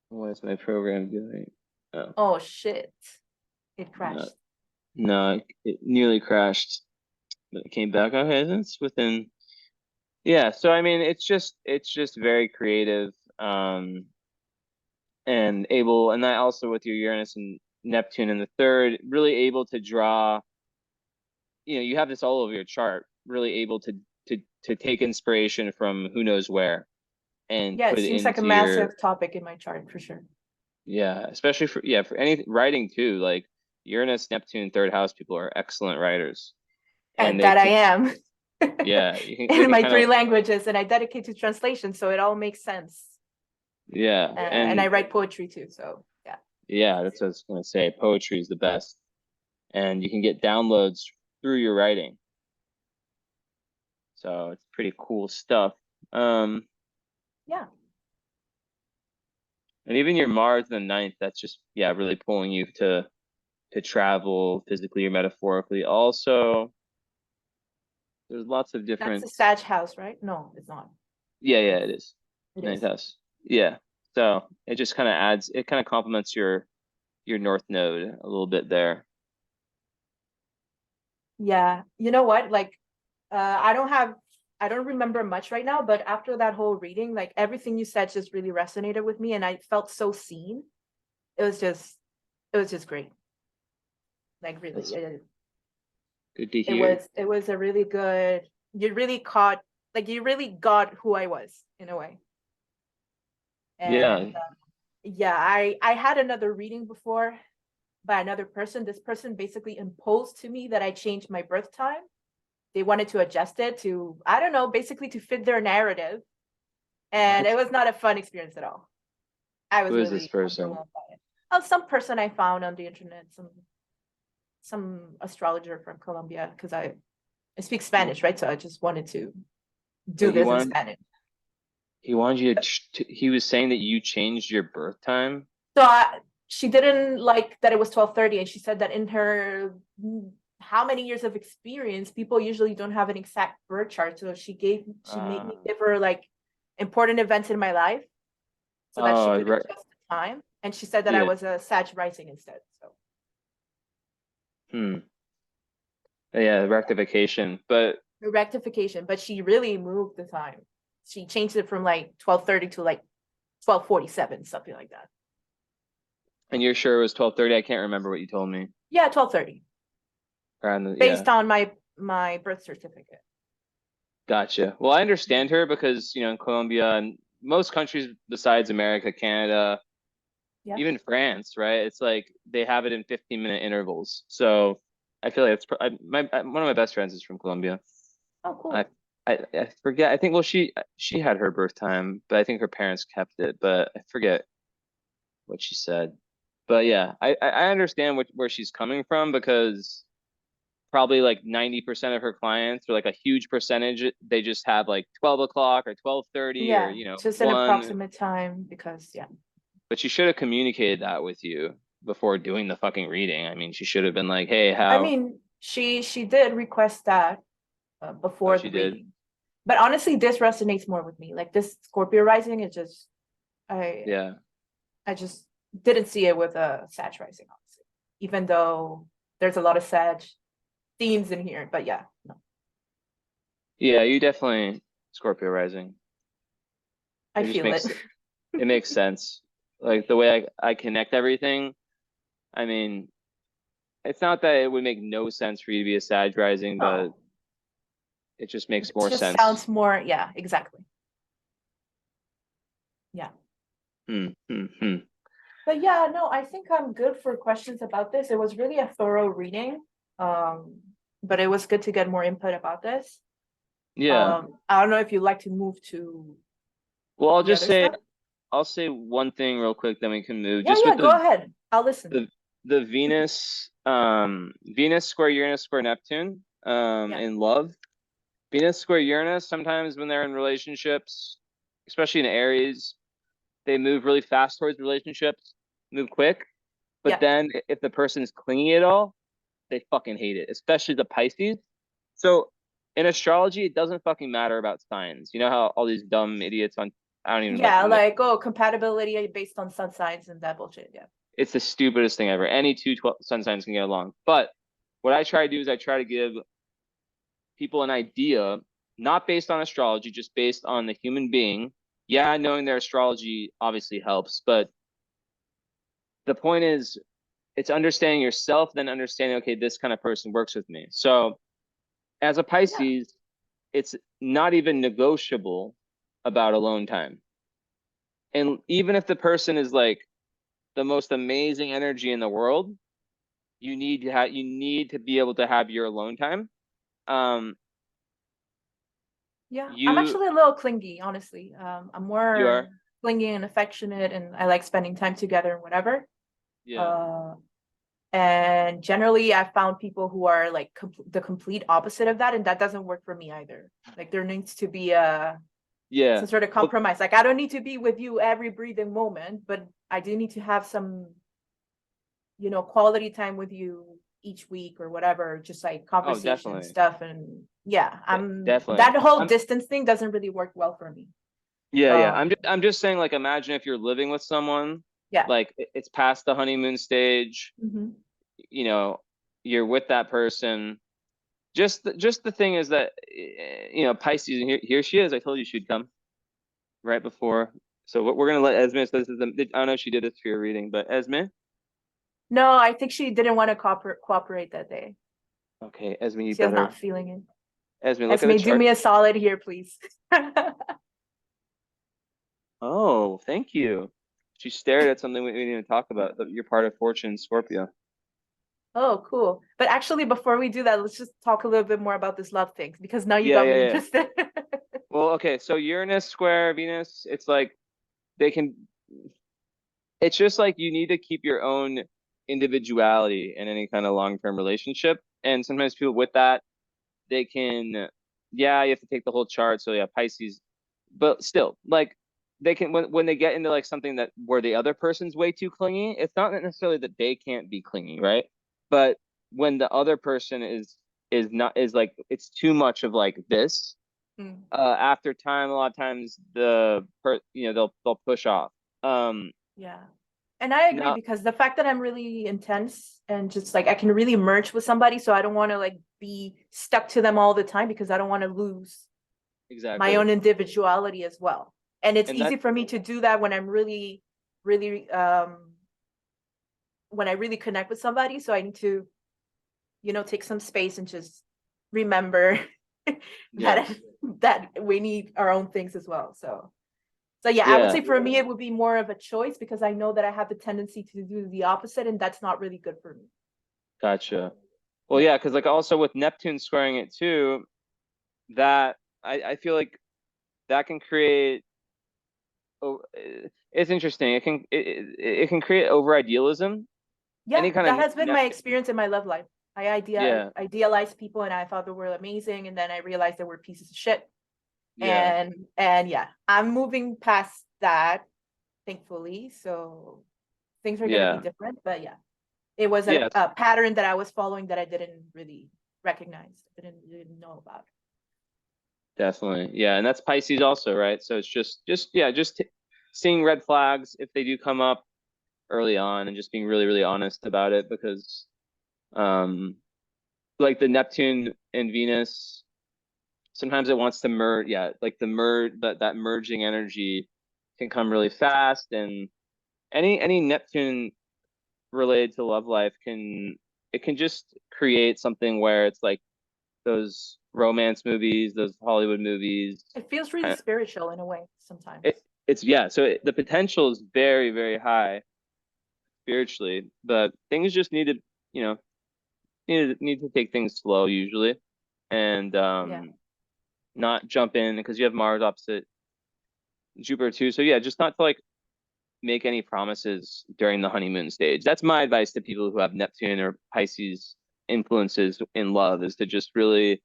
What is my program doing? Oh, Oh shit. It no, crashed. no, it nearly crashed, but it came back. Okay, that's within. Yeah, so I mean, it's just very creative, and able, and that also with your Uranus and Neptune in the third, really able to draw. You know, you have this all over your chart, really able to take inspiration from who knows where and Yeah, it put it seems like a into your, massive topic in my chart for sure. yeah, especially for, yeah, for any writing too. Like Uranus, Neptune, third house people are excellent writers, and And they that I can, am yeah, they in can my kind three of, languages, and I dedicate to translation, so it all makes sense. yeah, And I and write poetry too, so yeah. yeah, that's what I was gonna say. Poetry is the best, and you can get downloads through your writing, so it's pretty cool stuff. Um, Yeah, and even your Mars in the ninth, that's just, yeah, really pulling you to travel physically or metaphorically. Also, there's lots of that's different, the Sag house, right? No, it's not. yeah, yeah, It's it is. it Ninth is. house. Yeah. So it just kind of adds, it kind of complements your north node a little bit there. Yeah. You know what? Like, I don't remember much right now, but after that whole reading, like everything you said just really resonated with me, and I felt so seen. It was just, it was just great. Like really, That's good to hear. it was a really good. You really caught, like you really got who I was in a way. Yeah. And yeah, I had another reading before by another person. This person basically imposed to me that I change my birth time. They wanted to adjust it to, I don't know, basically to fit their narrative. And it What? was not a fun experience at all. I Who was is this really person? underwhelmed by it. Oh, some person I found on the internet, some astrologer from Colombia, because I speak Spanish, right? So I just wanted to do Wait, this in Spanish. he wanted you he was saying that you changed your birth time? So she didn't like that it was 12:30, and she said that in her how many years of experience, people usually don't have an exact birth chart. So she made me give her like important events in my life so that she Oh, could right. adjust the time. And she said that I Yeah. was a Sag rising instead. So Hmm. Yeah, rectification. But rectification, but she really moved the time. She changed it from like 12:30 to like 12:47, something like that. and you're sure it was 12:30? I can't remember what you told me. Yeah, 12:30, Around yeah. based on my birth certificate. Gotcha. Well, I understand her because, you know, in Colombia and most countries besides America, Canada, Yeah. even France, right? It's like they have it in 15-minute intervals. So I feel like it's one of my best friends is from Colombia. Oh, I, cool. I forget. I think, well, she had her birth time, but I think her parents kept it, but I forget what she said. But yeah, I understand where she's coming from because probably like 90% of her clients, or like a huge percentage, they just have like 12 o'clock or 12:30 or, Yeah, you know, just an 1. approximate time because yeah. But she should have communicated that with you before doing the fucking reading. I mean, she should have been like, hey, I how? mean, she did request that Oh, before she the did. reading. But honestly, this resonates more with me. Like this Scorpio rising, it just I Yeah. I just didn't see it with a Sag rising, honestly. Even though there's a lot of Sag themes in here, but yeah, no, Yeah, you definitely Scorpio rising. I It just feel it. makes sense. Like the way I connect everything. I mean, it's not that it would make no sense for you to be a Sag rising, but No, it just makes it more just sense. sounds more, yeah, exactly. Yeah. Hmm, hmm, hmm. But yeah, no, I think I'm good for questions about this. It was really a thorough reading. Um, but it was good to get more input about this. Yeah. I don't know if you'd like to move to Well, I'll the just other say stuff. I'll say one thing real quick, then we can move. Yeah, Just yeah, with go ahead. I'll listen. the Venus square Uranus square Neptune, Yeah, in love. Venus square Uranus, sometimes when they're in relationships, especially in Aries, they move really fast towards relationships, move quick. But yeah, then if the person is clingy at all, they fucking hate it, especially the Pisces. So in astrology, it doesn't fucking matter about signs. You know how all these dumb idiots on, I don't even like yeah. them. Like, oh, compatibility based on sun signs and that bullshit. Yeah, It's the stupidest thing ever. Any two sun signs can get along. But what I try to do is I try to give people an idea, not based on astrology, just based on the human being. Yeah, knowing their astrology obviously helps, but the point is it's understanding yourself, then understanding, okay, this kind of person works with me. So as a yeah, Pisces, it's not even negotiable about alone time. And even if the person is like the most amazing energy in the world, you need to be able to have your alone time. Um, yeah. I'm you actually a little clingy, honestly. I'm you are, more clingy and affectionate, and I like spending time together and whatever. yeah. Uh, and generally, I found people who are like the complete opposite of that, and that doesn't work for me either. Like, there needs to be Yeah. some sort of Well, compromise. Like, I don't need to be with you every breathing moment, but I do need to have some, quality time with you each week or whatever, just like oh, conversation definitely. stuff. And yeah, Definitely. that whole distance thing doesn't really work well for me. Yeah, yeah. Um, I'm just saying, like, imagine if you're living with someone, yeah. like it's past the honeymoon stage, Hmm. you know, you're with that person. Just the thing is that Pisces, and here she is. I told you she'd come right before. So we're gonna let Esme. So this is I don't know if she did this for your reading, but Esme. No, I think she didn't want to cooperate that day. Okay, Esme, you She was not better. feeling it. Esme, look at the Esme, do chart. me a solid here, please. Oh, thank you. She stared at something we didn't even talk about. You're part of Fortune, Scorpio. Oh, cool. But actually, before we do that, let's just talk a little bit more about this love thing because now you Yeah, got yeah, me yeah. interested. Well, okay. So Uranus square Venus, it's like they can. It's just like you need to keep your own individuality in any kind of long-term relationship. And sometimes people with that, they can, yeah, you have to take the whole chart. So yeah, Pisces, but still, like they can when they get into like something that where the other person's way too clingy, it's not necessarily that they can't be clingy, right? But when the other person is not is like it's too much of like this, Mm, after time, a lot of times they'll push off. Um, yeah. And I agree now because the fact that I'm really intense and just like I can really merge with somebody, so I don't want to like be stuck to them all the time because I don't want to lose my exactly, own individuality as well. And it's and easy that for me to do that when I'm really, really when I really connect with somebody. So I need to, take some space and just remember yeah, that that we need our own things as well. So yeah, I would yeah, say for me it would be more of a choice because I know that I have the tendency to do the opposite, and that's not really good for me. gotcha. Well, Yeah. yeah, because like also with Neptune squaring it too, that I feel like that can create. Oh, it's interesting. It can create over idealism. Yeah, Any kind that of has been my experience in my love life. I yeah, idealized people and I thought they were amazing, and then I realized they were pieces of shit. yeah, And yeah, I'm moving past that, thankfully. So things are gonna be yeah, different. But yeah, it was yeah, a pattern that I was following that I didn't really recognize, didn't really know about. definitely. Yeah, and that's Pisces also, right? So it's just yeah, seeing red flags if they do come up early on, and just being really, really honest about it because um like the Neptune and Venus, sometimes it wants to merge, yeah, like that merging energy can come really fast, and any Neptune related to love life can just create something where it's like those romance movies, those Hollywood movies. It feels really Kind of, spiritual in a way it, sometimes. it's yeah, so the potential is very, very high spiritually, but things just need to, you know, need to take things slow usually, and Yeah. not jump in because you have Mars opposite Jupiter too. So yeah, just not to like make any promises during the honeymoon stage. That's my advice to people who have Neptune or Pisces influences in love, is to just really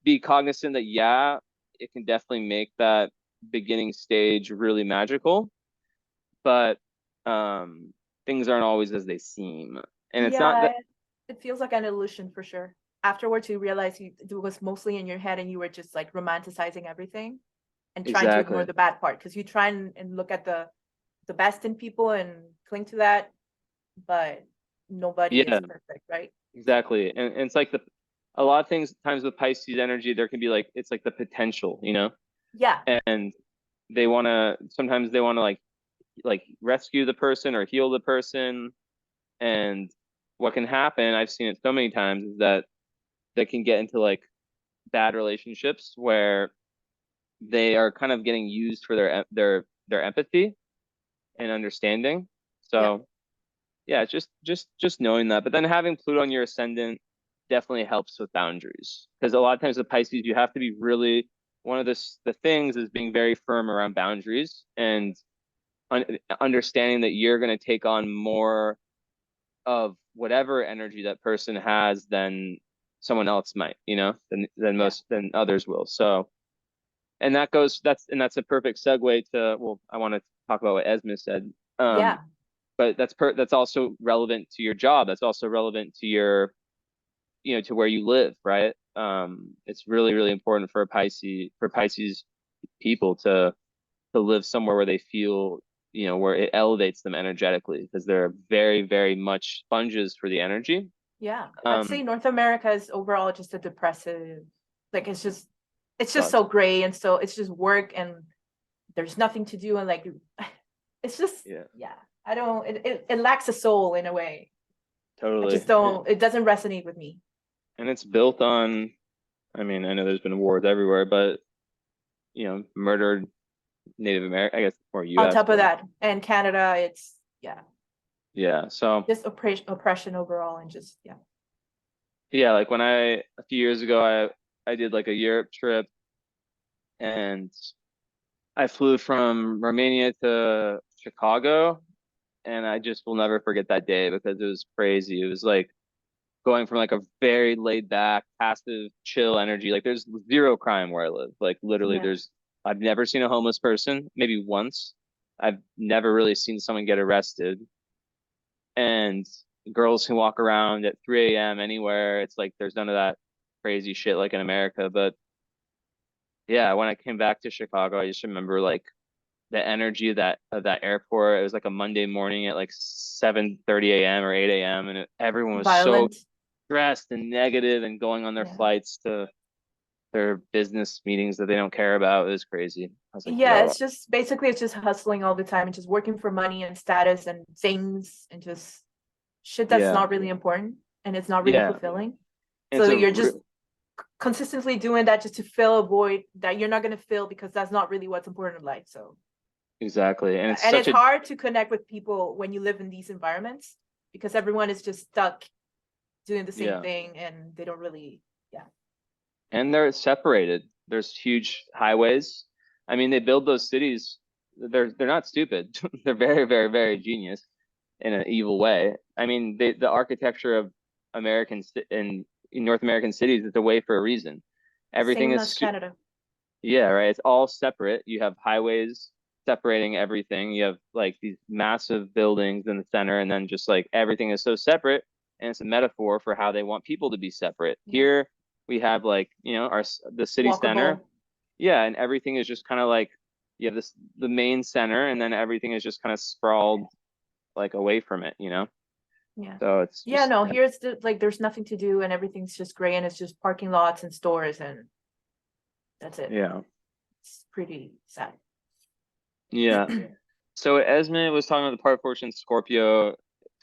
be cognizant that, yeah, it can definitely make that beginning stage really magical, but things aren't always as they seem. And it's not Yeah, that it feels like an illusion for sure. Afterwards, you realize it was mostly in your head and you were just like romanticizing everything and trying to ignore exactly. the bad part because you try and look at the best in people and cling to that, but nobody is Yeah, perfect, right? exactly. And it's like a lot of things times with Pisces energy, there can be like, it's like the potential, you know? Yeah, And sometimes they want to like rescue the person or heal the person. And what can happen, I've seen it so many times, is that they can get into like bad relationships where they are kind of getting used for their empathy and understanding. yeah, So yeah, just knowing that. But then having Pluto on your ascendant definitely helps with boundaries, because a lot of times with Pisces, you have to be really, one of the things is being very firm around boundaries and understanding that you're going to take on more of whatever energy that person has than someone else might, you know, yeah, than others will. So, and that's a perfect segue to, well, I want to talk about what Esme said. Um, yeah, but that's also relevant to your job. That's also relevant to your, to where you live, right? It's really, really important for Pisces people to live somewhere where they feel, where it elevates them energetically, because they're very, very much sponges for the energy. yeah. I'd say Um, North America is overall just a depressive, like it's just so sucks. gray and so it's just work and there's nothing to do and like it's just Yeah, yeah. I don't it lacks a soul in a way. I totally. just don't it doesn't resonate with me. And it's built on, I mean, I know there's been wars everywhere, but murdered Native American, I guess more On US, top of but that, and Canada, it's yeah, yeah. So just oppression overall and just yeah. yeah, like a few years ago, I did like a Europe trip, and I flew from Romania to Chicago, and I just will never forget that day because it was crazy. It was like going from like a very laid back, passive, chill energy. Like there's zero crime where I live. Like literally Yeah. I've never seen a homeless person, maybe once. I've never really seen someone get arrested. And girls can walk around at 3 a.m. anywhere. It's like there's none of that crazy shit like in America. But yeah, when I came back to Chicago, I just remember like the energy of that airport. It was like a Monday morning at like 7:30 a.m. or 8 a.m. and everyone was so Violent. stressed and negative and going on their Yeah. flights to their business meetings that they don't care about. It was crazy. I was like, Yeah, yo, it's just basically it's just hustling all the time and just working for money and status and things and just shit that's yeah, not really important and it's not really yeah. fulfilling. And So so you're just consistently doing that just to fill a void that you're not going to fill because that's not really what's important in life. So exactly. And yeah, it's and such it's a, hard to connect with people when you live in these environments because everyone is just stuck doing the same yeah. thing and they don't really yeah. And they're separated. There's huge highways. I mean, they build those cities. They're not stupid. They're very, very, very genius in an evil way. I mean, the architecture of in North American cities is a way for a reason. Everything Same is as Canada. yeah, right. It's all separate. You have highways separating everything. You have like these massive buildings in the center, and then just like everything is so separate, and it's a metaphor for how they want people to be separate. Yeah. Here we have like, the city center. Walkable. Yeah, and everything is just kind of like you have the main center, and then everything is just kind of sprawled like away from it. Yeah. So it's Yeah, just no, here's like there's nothing to do and everything's just gray and it's just parking lots and stores and that's it. yeah. It's pretty sad. Yeah. So Esme was talking about the part fortune Scorpio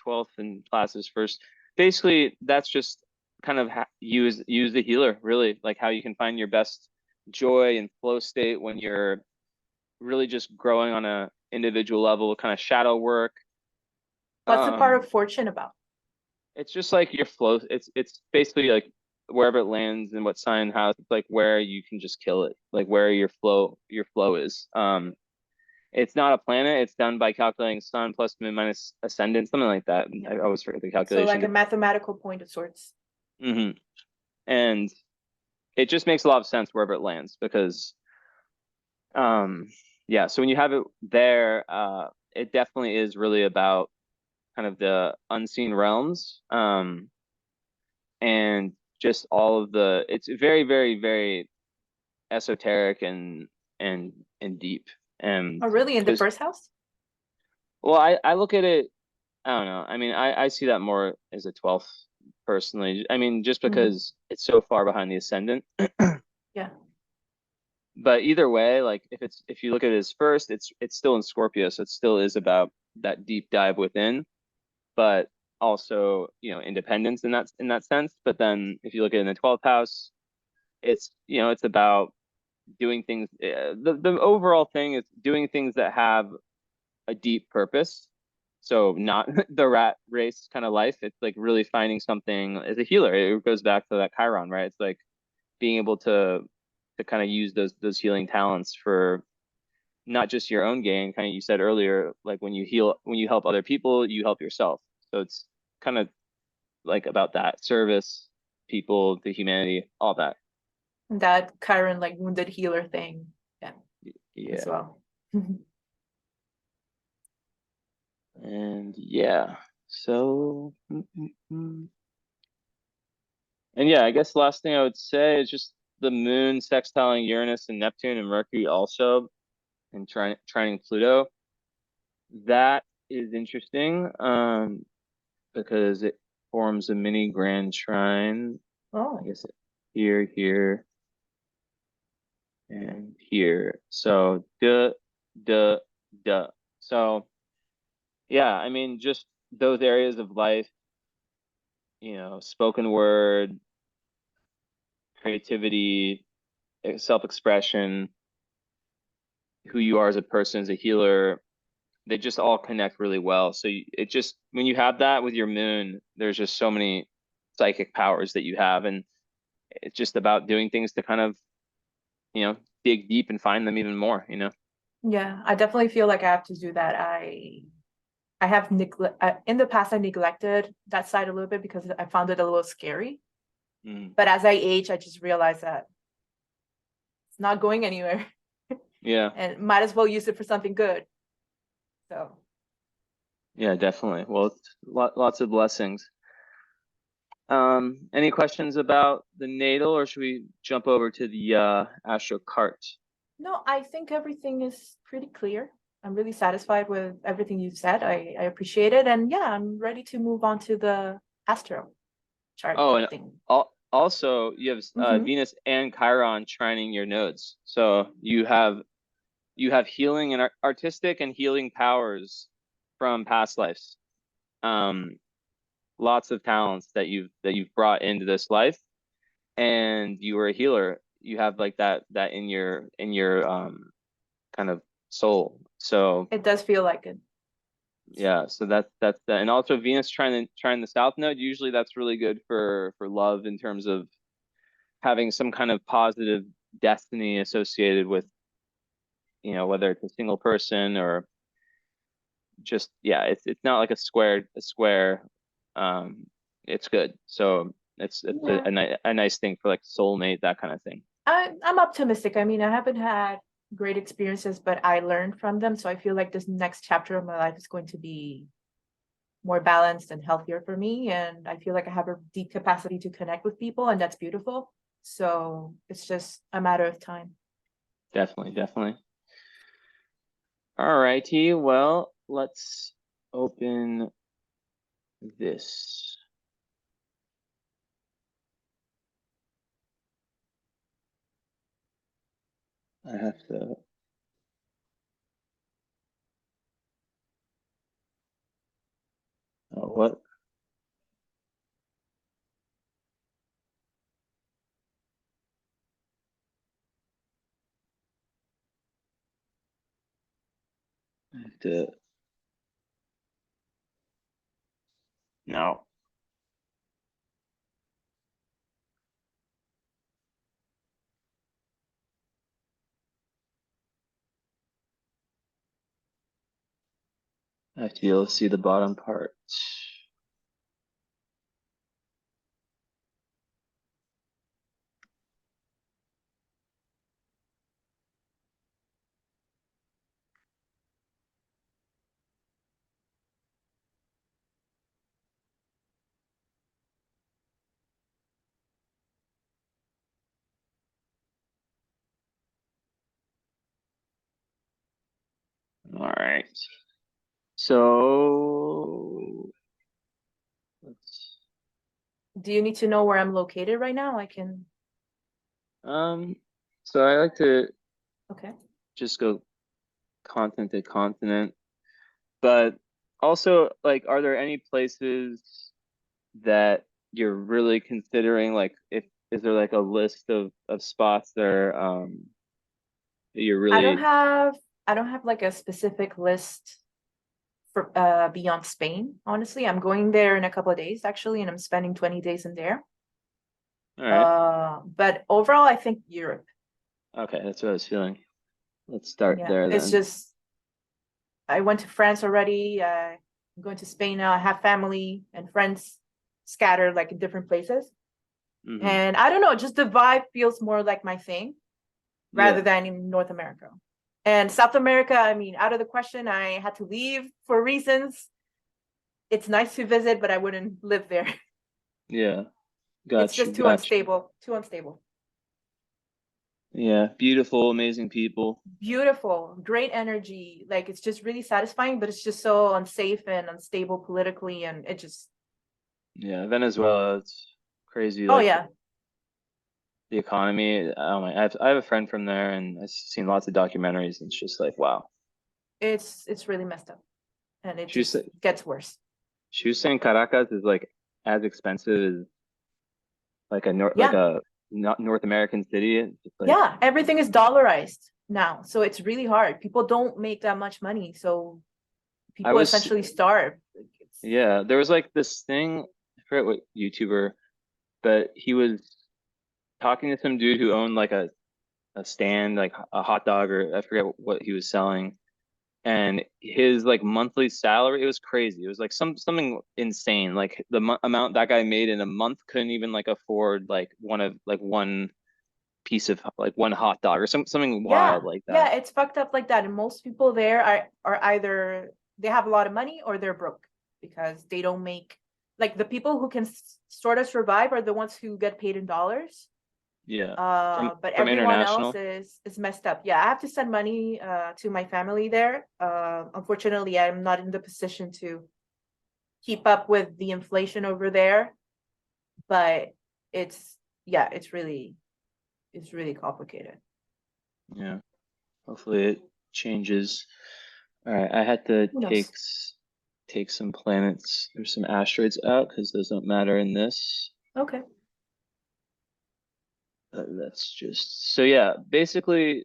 12th and classes first. Basically, that's just kind of use the healer, really, like how you can find your best joy and flow state when you're really just growing on a individual level, kind of shadow work. What's the part Um, of fortune about? it's just like your flow. It's basically like wherever it lands and what sign house, it's like where you can just kill it, like where your flow is. It's not a planet. It's done by calculating sun plus moon minus ascendant, something like that. Yeah. I always forget the So like a calculation. mathematical point of sorts. Hmm. And it just makes a lot of sense wherever it lands because, um, yeah. So when you have it there, it definitely is really about kind of the unseen realms, and just all of the. It's very, very, very esoteric and deep, and Oh, really? In the just first house? well, I look at it. I don't know. I mean, I see that more as a 12th personally. I mean, just Mm, because it's so far behind the ascendant. yeah. But either way, like if you look at it as first, it's still in Scorpio, so it still is about that deep dive within, but also, independence in that sense. But then if you look at it in the 12th house, it's about doing things. The overall thing is doing things that have a deep purpose. So not the rat race kind of life. It's like really finding something as a healer. It goes back to that Chiron, right? It's like being able to kind of use those healing talents for not just your own gain. Kind of you said earlier, like when you help other people, you help yourself. So it's kind of like about that service, people, the humanity, all that. That Chiron like wounded healer thing. Yeah, as Yeah. well. And yeah. So and yeah, I guess the last thing I would say is just the moon sextiling Uranus and Neptune and Mercury also, and trining Pluto. That is interesting, because it forms a mini grand trine. I Oh, guess here, here, and here. So duh, duh, duh. So yeah, I mean, just those areas of life, spoken word, creativity, self-expression, who you are as a person, as a healer, they just all connect really well. So it just when you have that with your moon, there's just so many psychic powers that you have, and it's just about doing things to kind of, dig deep and find them even more. yeah. I definitely feel like I have to do that. I have in the past I neglected that side a little bit because I found it a little scary. Mm. But as I age, I just realized that it's not going anywhere Yeah, and might as well use it for something good. So yeah, definitely. Well, it's lots of blessings. Any questions about the natal, or should we jump over to the Astro-Cart? no, I think everything is pretty clear. I'm really satisfied with everything you've said. I appreciate it. And yeah, I'm ready to move on to the astro chart Oh, and thing. also you have Mm-hmm. Venus and Chiron trining your nodes, so you have healing and artistic and healing powers from past lives. Um, Lots of talents that you've brought into this life, and you were a healer. You have like that in your kind of soul. So It does feel like it. yeah, so that's that. And also Venus trying the South Node. Usually that's really good for love in terms of having some kind of positive destiny associated with, whether it's a single person or just, yeah, it's not like a square. Um, it's good. So it's Yeah. a nice thing for like soulmate, that kind of thing. I'm optimistic. I mean, I haven't had great experiences, but I learned from them. So I feel like this next chapter of my life is going to be more balanced and healthier for me. And I feel like I have a deep capacity to connect with people, and that's beautiful. So it's just a matter of time. Definitely, definitely. All righty. Well, let's open this. I have to. What? I have to. No. I have to be able to see the bottom part. All right. So let's Do you need to know where I'm located right now? I can. um so I like to Okay. just go continent to continent, but also like are there any places that you're really considering, like if is there like a list of spots that are that you're I don't really have I don't have like a specific list for beyond Spain, honestly. I'm going there in a couple of days actually, and I'm spending 20 days in there. all right. But overall I think Europe. Okay, that's what I was feeling. Let's start Yeah. there It's then. just I went to France already. I'm going to Spain now. I have family and friends scattered like in different places. Mm-hmm. And I don't know, just the vibe feels more like my thing rather Yeah. than in North America. And South America, I mean, out of the question, I had to leave for reasons. It's nice to visit, but I wouldn't live there. Yeah. It's Got you, just too got you. unstable, too unstable. Yeah, beautiful, amazing people. Beautiful, great energy. Like it's just really satisfying, but it's just so unsafe and unstable politically. And it just, Yeah, Venezuela, it's crazy, oh like yeah, the economy. Oh my, I have a friend from there and I've seen lots of documentaries and it's just like, wow. it's really messed up. And it She was, just gets worse. she was saying Caracas is like as expensive as like a Yeah, not North American city. It's just like, yeah, everything is dollarized now. So it's really hard. People don't make that much money. So I people was, essentially starve. Like, it's, yeah, there was like this thing, I forget what YouTuber, but he was talking to some dude who owned like a stand, like a hot dog, or I forget what he was selling. And his like monthly salary, it was crazy. It was like something insane. Like the amount that guy made in a month couldn't even like afford like one piece of like one hot dog or something yeah, wild like that. yeah, it's fucked up like that. And most people there are either they have a lot of money or they're broke because they don't make like the people who can sort of survive are the ones who get paid in dollars. Yeah. But From everyone else international. is messed up. Yeah, I have to send money to my family there. Unfortunately, I'm not in the position to keep up with the inflation over there, but it's yeah, it's really complicated. Yeah. Hopefully it changes. All right, I had to Who knows? take some planets. There's some asteroids out because those don't matter in this. Okay. That's just so yeah. Basically,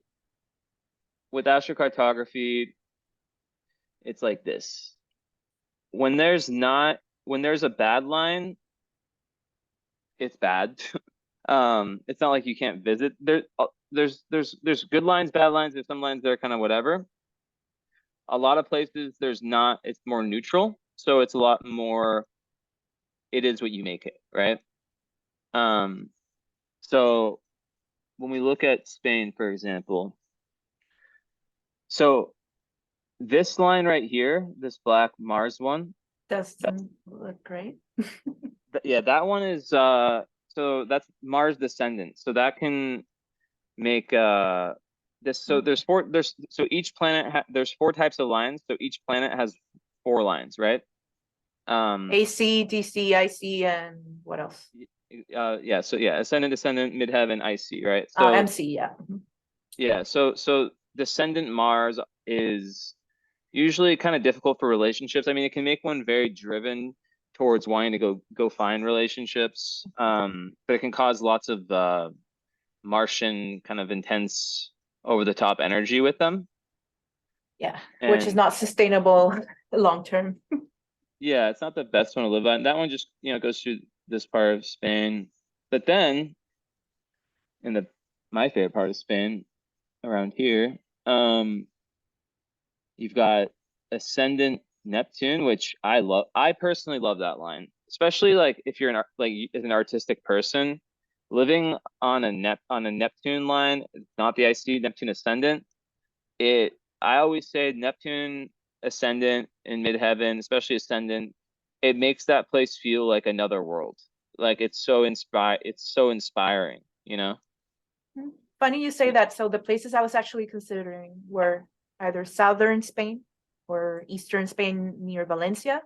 with astrocartography, it's like this. When there's a bad line, it's bad. It's not like you can't visit. There's good lines, bad lines. There's some lines that are kind of whatever. A lot of places there's not. It's more neutral, so it's a lot more. It is what you make it, right? Um, so when we look at Spain, for example, so this line right here, this black Mars one, that's Doesn't look great. yeah, that one is so that's Mars descendant. So that can make this so there's so each planet there's four types of lines, so each planet has four lines, right? Um AC, DC, IC, and what else? yeah, so yeah, ascendant, descendant, midheaven, IC, right? So MC, yeah. yeah, so descendant Mars is usually kind of difficult for relationships. I mean, it can make one very driven towards wanting to go find relationships. But it can cause lots of Martian kind of intense over the top energy with them. Yeah, which is And not sustainable long term. yeah, it's not the best one to live on. That one just, goes through this part of Spain. But then in the my favorite part of Spain around here, you've got ascendant Neptune, which I love. I personally love that line, especially like if you're like as an artistic person, living on a Neptune line, not the IC Neptune ascendant. It I always say Neptune ascendant in midheaven, especially ascendant, it makes that place feel like another world. Like it's so inspiring, you know? Funny you say that. So the places I was actually considering were either southern Spain or eastern Spain near Valencia.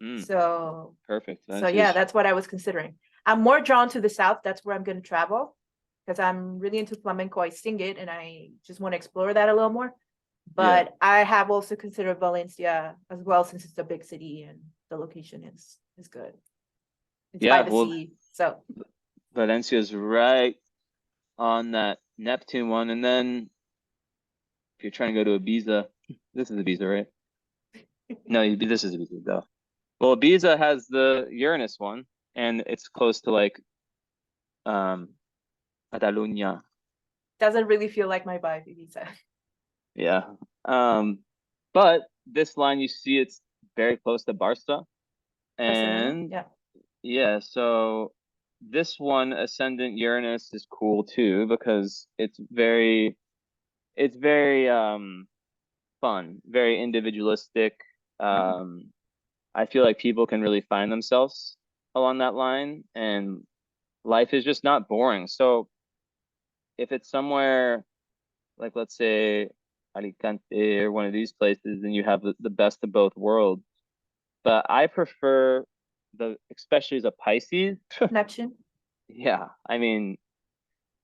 Mm, So perfect. so That's yeah, just that's what I was considering. I'm more drawn to the south. That's where I'm going to travel because I'm really into flamenco. I sing it and I just want to explore that a little more. yeah. But I have also considered Valencia as well since it's a big city and the location is good. It's by Yeah, the well, sea. So Valencia's right on that Neptune one. And then if you're trying to go to Ibiza, this is Ibiza, right? No, this is Ibiza though. Well, Ibiza has the Uranus one, and it's close to like um Catalunya. doesn't really feel like my vibe, Ibiza. Yeah. Um, but this line you see it's very close to Barca. Barcelona. And Yeah. yeah, so this one, Ascendant Uranus, is cool too because it's very fun, very individualistic. Um, I feel like people can really find themselves along that line, and life is just not boring. So if it's somewhere like, let's say, Alicante or one of these places, then you have the best of both worlds. But I prefer especially as a Pisces. Neptune. Yeah, I mean,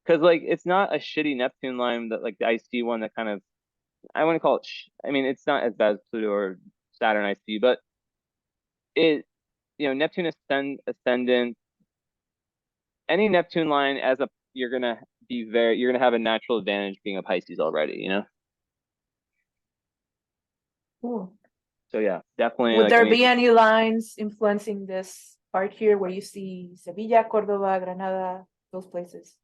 because like it's not a shitty Neptune line that like the IC one that kind of I want to call it. I mean, it's not as bad as Pluto or Saturn IC, but it Neptune ascendant, any Neptune line as a you're gonna have a natural advantage being a Pisces already, you know? Cool. So yeah, definitely Would like I there mean be any lines influencing this part here where you see Sevilla, Córdoba, Granada, those places?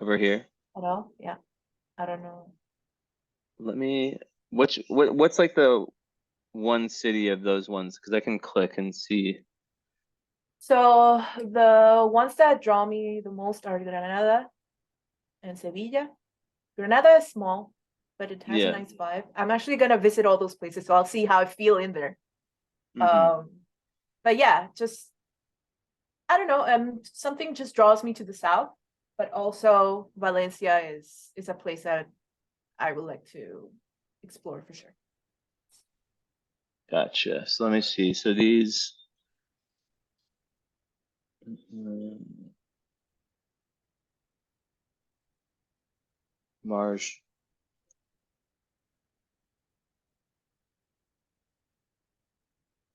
over here. At all? Yeah. I don't know. Let me what's like the one city of those ones because I can click and see. So the ones that draw me the most are Granada and Sevilla. Granada is small, but it has a Yeah. nice vibe. I'm actually gonna visit all those places, so I'll see how I feel in there. Mm-hmm. Um, but yeah, just I don't know. Something just draws me to the south, but also Valencia is a place that I would like to explore for sure. Gotcha. So let me see. So these Mars.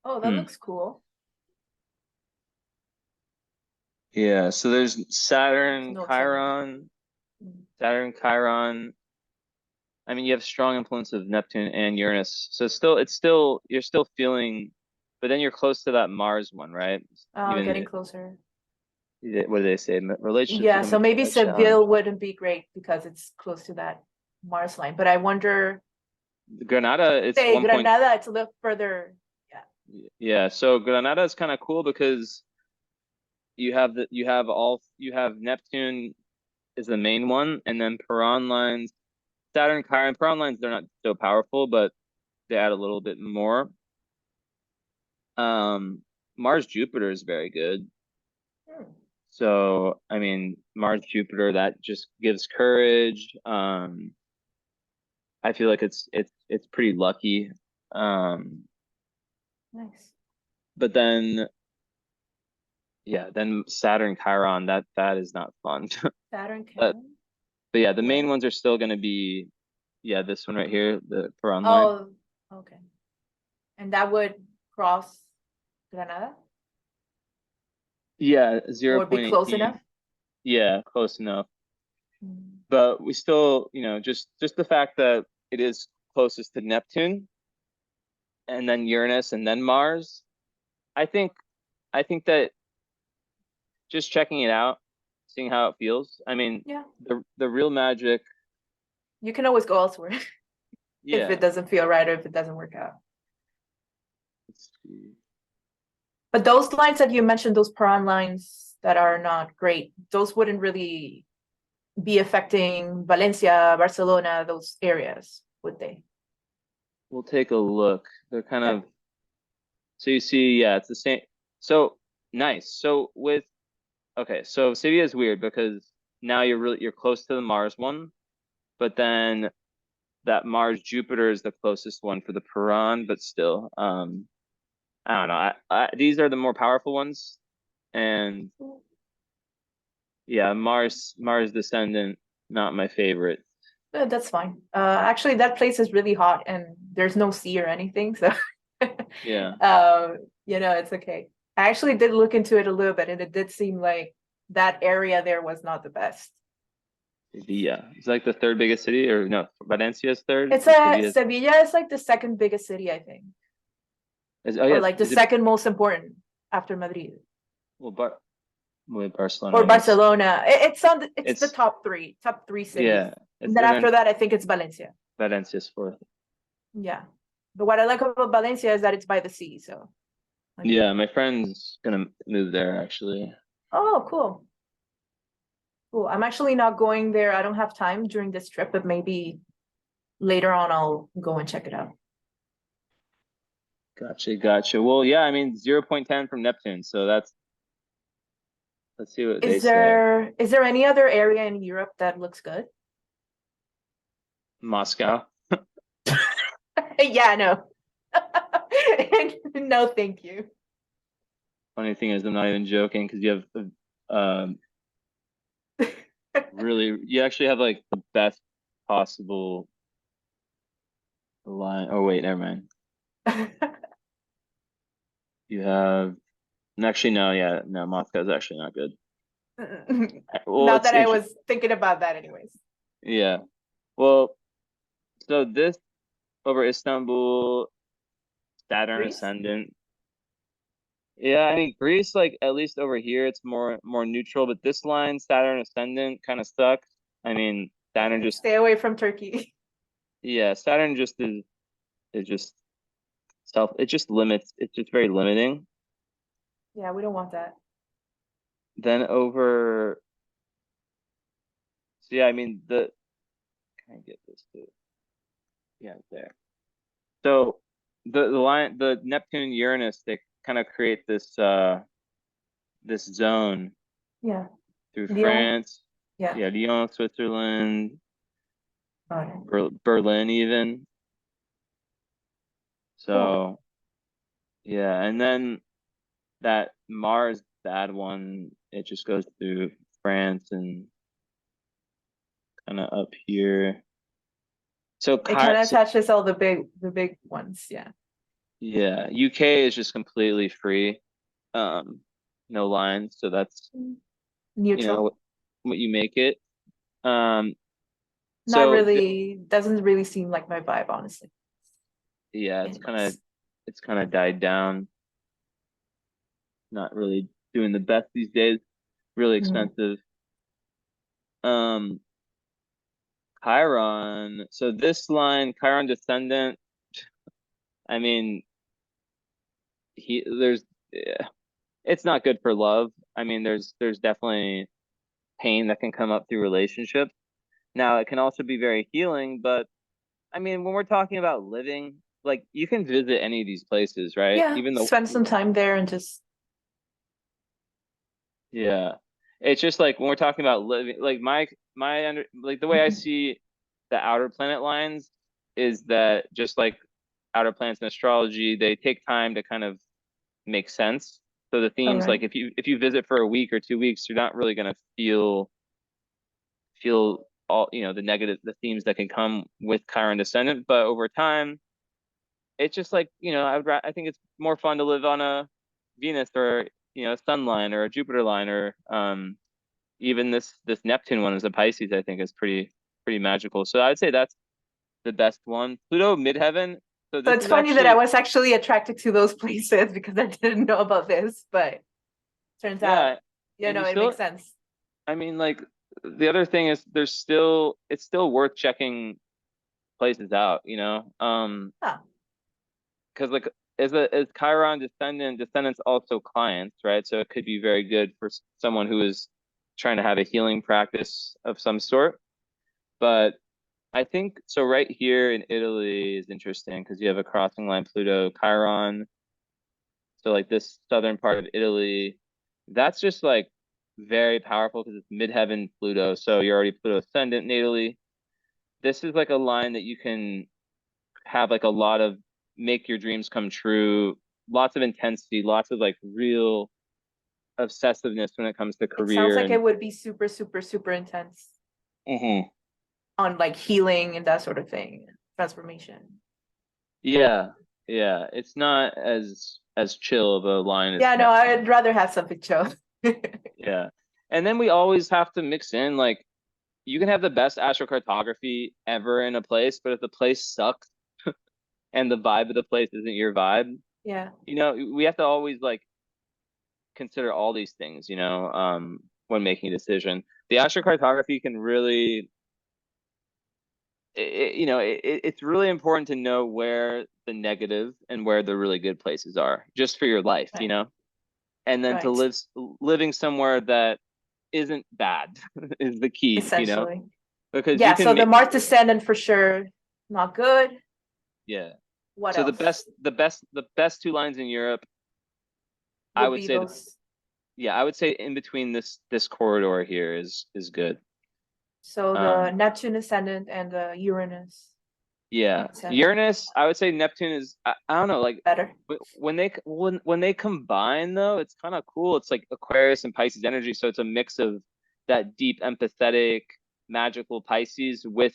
Oh, that Hmm. looks cool. Yeah, so there's There's notes on it. Mm. Saturn, Chiron. I mean, you have strong influence of Neptune and Uranus. So you're still feeling, but then you're close to that Mars one, right? Getting Even closer. what do they say? Relationships Yeah, become so maybe a challenge. Seville wouldn't be great because it's close to that Mars line. But I wonder, Granada, it's say 1 point. Granada, it's a little further. Yeah. Yeah, so Granada is kind of cool because you have Neptune is the main one, and then Piran lines, Saturn, Chiron, Piran lines, they're not so powerful, but they add a little bit more. Um, Mars Jupiter is very good. Hmm. So, I mean, Mars Jupiter that just gives courage. I feel like it's pretty lucky. Um, Nice. but then yeah, then Saturn Chiron that is not fun. Saturn, But Chiron. but yeah, the main Where? ones are still going to be yeah, this one right here, the Piran line. Oh, okay. And that would cross Granada Yeah, or be close 0.18. enough. Yeah, close enough. Mm. But we still, just the fact that it is closest to Neptune and then Uranus and then Mars. I think I think that just checking it out, seeing how it feels. I mean, Yeah, the real magic, you can always go elsewhere if it yeah. doesn't feel right or if it doesn't work out. Let's see. But those lines that you mentioned, those Paran lines that are not great, those wouldn't really be affecting Valencia, Barcelona, those areas, would they? We'll take a look. They're kind Okay. of, so you see, yeah, it's the same. So nice. So with, okay, so Sevilla is weird because now you're close to the Mars one, but then that Mars Jupiter is the closest one for the Paran, but still, I don't know. These are the more powerful ones, and yeah, Mars Descendant, not my favorite. That's fine. Actually, that place is really hot and there's no sea or anything, so Yeah, it's okay. I actually did look into it a little bit, and it did seem like that area there was not the best. Sevilla. It's like the third biggest city, or no, Valencia's third, It's or a Sevilla's. Sevilla is like the second biggest city, I think, Oh or yeah, like the is it? second most important after Madrid Well, Barcelona, or I guess. Barcelona. It's the It's top three cities. yeah, And it's then and then after that, I think it's Valencia. Valencia's fourth. Yeah. But what I like about Valencia is that it's by the sea, so like, Yeah, my friend's gonna move there actually. oh, cool. Cool. I'm actually not going there. I don't have time during this trip, but maybe later on I'll go and check it out. Gotcha, gotcha. Well, yeah, I mean 0.10 from Neptune, so let's see what they say. Is there any other area in Europe that looks good? Moscow. Yeah, no. No, thank you. Funny thing is, I'm not even joking because you have um really you actually have like the best possible line. Oh wait, never mind. You have actually no, yeah, no, Moscow's actually not good. Well, Not it's that I interesting. was thinking about that anyways. Yeah. Well, so this over Istanbul, Saturn Greece? ascendant. Yeah, I mean Greece, like at least over here, it's more neutral. But this line, Saturn ascendant, kind of sucks. I mean, Saturn just Stay away from Turkey. yeah, Saturn just is just self. It just limits. It's just very limiting. Yeah, we don't want that. Then over, so yeah, I mean the can I get this to yeah there. So the Neptune Uranus, they kind of create this zone Yeah. through Lyon? France, Yeah. yeah, Lyon, Switzerland, Got it. Berlin even. Cool. So yeah, and then that Mars bad one, it just goes through France and kind of up here. So, It kind of So touches all the big ones. Yeah. yeah, UK is just completely free, um, no lines. So that's you know Neutral. what you make it. Um, Not so really, doesn't really seem like my vibe, honestly. yeah, Anyways. it's kind of died down. Not really doing the best these days. Really Mm. expensive. Um, Chiron. So this line, Chiron descendant. I mean, yeah, it's not good for love. I mean, there's definitely pain that can come up through relationships. Now, it can also be very healing, but I mean, when we're talking about living, like you can visit any of these places, right? Yeah, Even though, spend some time there and just yeah, it's just like when we're talking about living, like like the way I see the outer planet lines is that just like outer planets in astrology, they take time to kind of make sense. So the all themes, right. like if you visit for a week or 2 weeks, you're not really gonna feel all the themes that can come with Chiron descendant. But over time, it's just like I think it's more fun to live on a Venus or a Sun line or a Jupiter line or even this Neptune one is a Pisces. I think is pretty magical. So I'd say that's the best one. Pluto midheaven. So So this it's is funny that I actually was actually attracted to those places because I didn't know about this, but turns out, yeah, and you it makes still sense. I mean like the other thing is it's still worth checking places out, Huh. because like is Chiron descendant, descendants also clients, right? So it could be very good for someone who is trying to have a healing practice of some sort. But I think so right here in Italy is interesting because you have a crossing line Pluto Chiron. So like this southern part of Italy, that's just like very powerful because it's midheaven Pluto. So you're already Pluto ascendant natally. This is like a line that you can have like a lot of make your dreams come true, lots of intensity, lots of like real obsessiveness when it comes to It sounds career like and it would be super, super, super intense Mhm. on like healing and that sort of thing, transformation. Yeah, yeah. It's not as chill of a line as Yeah, no, Neptune. I'd rather have something chill. Yeah. And then we always have to mix in like you can have the best astrocartography ever in a place, but if the place sucks and the vibe of the place isn't your vibe, Yeah, we have to always like consider all these things, when making a decision. The astrocartography can really, it's really important to know where the negative and where the really good places are, just for your life, right, and then to right. living somewhere that isn't bad is the key, Essentially. because you Yeah, can so the make, Mars descendant for sure, not good. yeah. What So else the best two lines in Europe, I would would be say those? I would say in between this corridor here is good. So the Um, Neptune ascendant and the Uranus yeah, ascendant. Uranus, I would say Neptune is, I don't know, like Better. when they combine though, it's kind of cool. It's like Aquarius and Pisces energy, so it's a mix of that deep, empathetic, magical Pisces with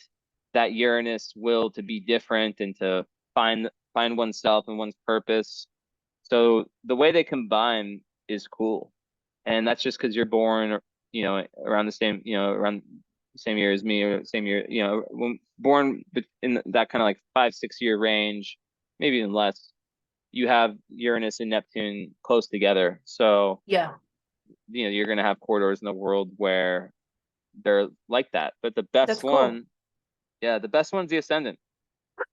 that Uranus will to be different and to find oneself and one's purpose. So the way they combine is cool. And that's just because you're born, around the same, around the same year as me, or same year, when born in that kind of like 5, 6 year range, maybe even less. You have Uranus and Neptune close together, so Yeah, you're gonna have corridors in the world where they're like that. But the best that's cool. one, yeah, the best one's the ascendant.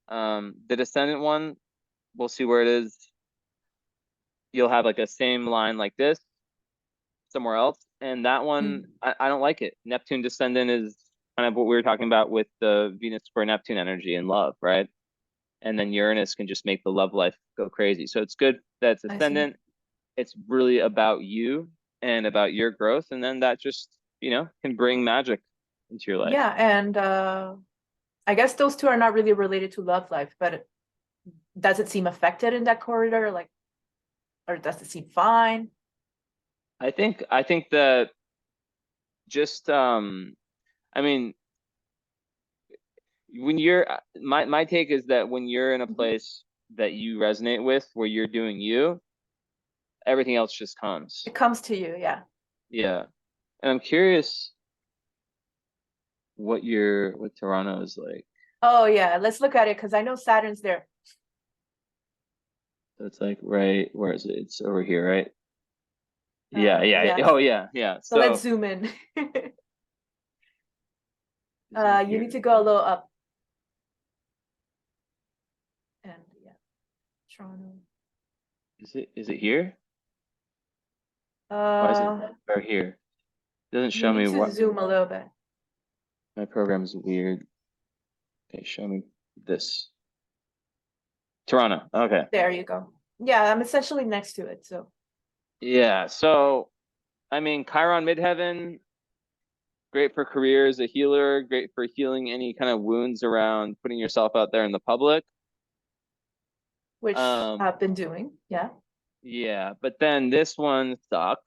The descendant one, we'll see where it is. You'll have like a same line like this somewhere else. And that one, Mm, I don't like it. Neptune descendant is kind of what we were talking about with the Venus square Neptune energy and love, right? And then Uranus can just make the love life go crazy. So it's good that it's I see. ascendant. It's really about you and about your growth. And then that just, can bring magic into your life. Yeah, and I guess those two are not really related to love life, but does it seem affected in that corridor? Like, or does it seem fine? I think that just I mean when you're my take is that when you're in a Mhm. place that you resonate with where you're doing you, everything else just comes. It comes to you, yeah. Yeah. And I'm curious what Toronto is like. Oh yeah, let's look at it because I know Saturn's there. So it's like right, where is it? It's over here, right? Yeah, yeah. Yeah. Oh yeah, yeah. So let's So zoom in. is it You need here? to go a little up. And yeah, Toronto. Is it here? Why is it Uh, right here? It doesn't you show need me to what zoom a little bit. my program is weird. Okay, show me this. Toronto. Okay. There you go. Yeah, I'm essentially next to it. So Yeah. So I mean Chiron midheaven, great for career as a healer, great for healing any kind of wounds around putting yourself out there in the public. which Um, I've been doing. Yeah. yeah, but then this one sucks.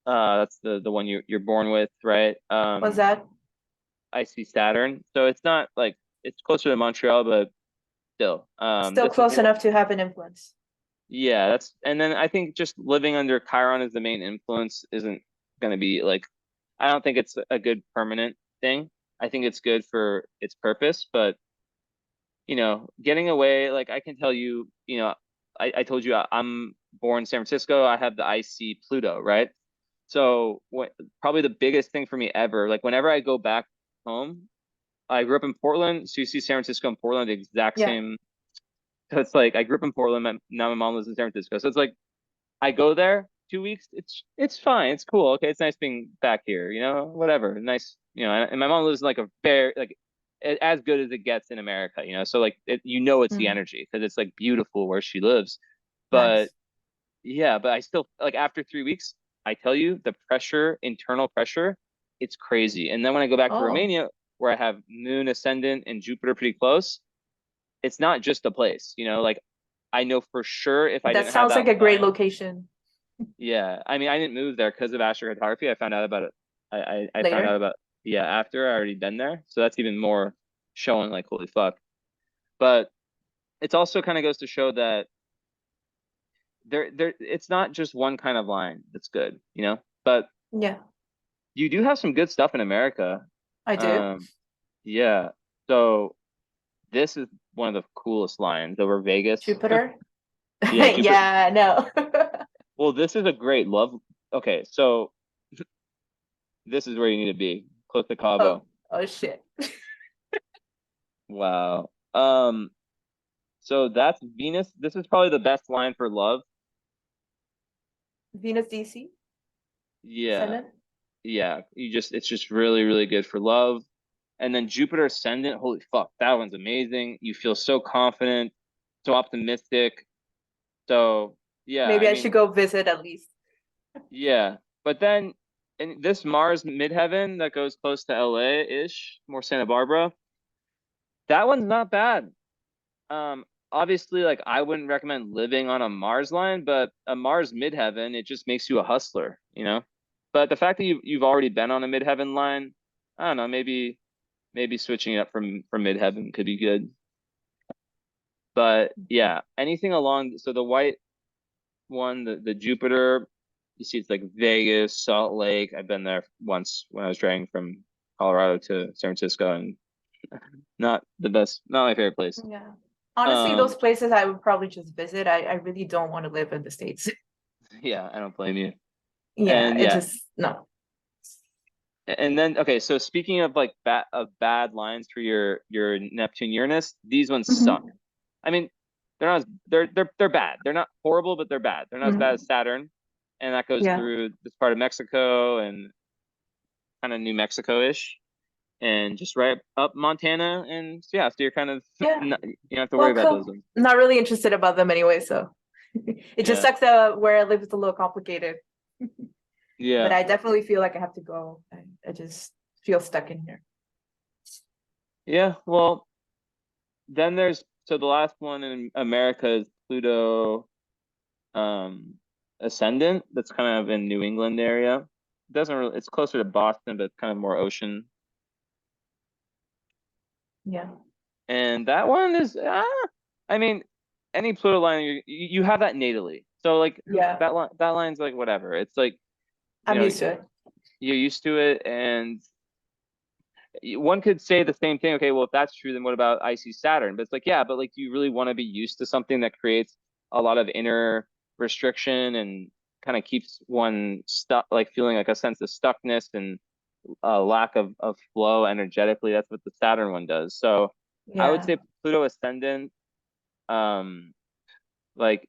That's the one you're born with, right? Was that I see Saturn, so it's not like it's closer to Montreal, but still, still this is close enough to have an influence? yeah, and then I think just living under Chiron as the main influence isn't gonna be like, I don't think it's a good permanent thing. I think it's good for its purpose, but getting away, like I can tell you, I told you I'm born in San Francisco. I have the IC Pluto, right? So probably the biggest thing for me ever, like whenever I go back home, I grew up in Portland, so you see San Francisco and Portland the exact Yeah. same So it's like I grew up in Portland. Now my mom lives in San Francisco. So it's like I go there 2 weeks. It's fine. It's cool. Okay, it's nice being back here. Whatever. Nice. And my mom lives in like a very like as good as it gets in America. So like it's the Mm, energy because it's like beautiful where she lives. But nice. yeah, but I still like after 3 weeks, I tell you the pressure, internal pressure, it's crazy. And then when I go back to Oh, Romania, where I have Moon ascendant and Jupiter pretty close, it's not just a place. Like I know for sure if I that didn't have sounds like that a great line. location. Yeah, I mean, I didn't move there because of astrocartography. I found out about it. I found out Later. about yeah after I already been there, so that's even more showing like holy fuck. But it's also kind of goes to show that it's not just one kind of line that's good. But Yeah, you do have some good stuff in America. I do. Um, yeah. So this is one of the coolest lines over Vegas. Jupiter. Yeah, Jupiter. Yeah, no. Well, this is a great love. Okay, so this is where you need to be, close to Oh, Cabo. oh shit. Wow. So that's Venus. This is probably the best line for love. Venus DC, Yeah. ascendant. Yeah. It's just really, really good for love. And then Jupiter ascendant, holy fuck, that one's amazing. You feel so confident, so optimistic. So yeah, I Maybe I mean, should go visit at least. yeah. But then in this Mars midheaven that goes close to LA-ish, more Santa Barbara, that one's not bad. Obviously, like I wouldn't recommend living on a Mars line, but a Mars midheaven, it just makes you a hustler. But the fact that you've already been on a midheaven line, I don't know, maybe switching it up from midheaven could be good. But yeah, anything along so the white one, the Jupiter, you see it's like Vegas, Salt Lake. I've been there once when I was driving from Colorado to San Francisco, and not the best, not my favorite place. Yeah. Honestly, Um, those places I would probably just visit. I really don't want to live in the States. yeah, I don't blame you. Yeah, And it yeah, just no. and then okay, so speaking of like bad lines for your Neptune Uranus, these ones suck. Mhm. I mean, they're not they're bad. They're not horrible, but they're bad. They're not as bad Mhm. as Saturn, and that goes Yeah. through this part of Mexico and kind of New Mexico-ish, and just right up Montana, and yeah, so you're kind of Yeah. not, you don't have to worry Well, about those cool. ones. Not really interested about them anyway, so it just Yeah, sucks that where I live is a little complicated. But yeah, I definitely feel like I have to go. I just feel stuck in here. yeah. Well, then there's so the last one in America is Pluto um ascendant. That's kind of in New England area. It doesn't really, it's closer to Boston, but kind of more ocean. Yeah. And that one is I mean, any Pluto line you have that natally. So like Yeah. that line's like whatever. It's like, you I'm know, used to it. you're used to it, and one could say the same thing. Okay, well, if that's true, then what about icy Saturn? But it's like, yeah, but like, do you really want to be used to something that creates a lot of inner restriction and kind of keeps one stuck, like feeling like a sense of stuckness and a lack of flow energetically? That's what the Saturn one does. So I would Yeah. say Pluto ascendant, um, like,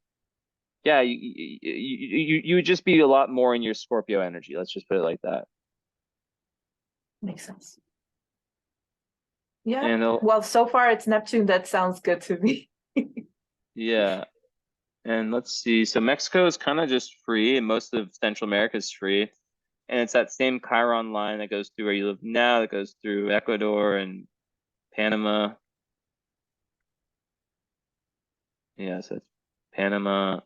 yeah, you would just be a lot more in your Scorpio energy. Let's just put it like that. Makes sense. Yeah. And Well, so far it's Neptune. That sounds good to me. yeah. And let's see. So Mexico is kind of just free, and most of Central America is free. And it's that same Chiron line that goes through where you live now, that goes through Ecuador and Panama. Yeah, so it's Panama.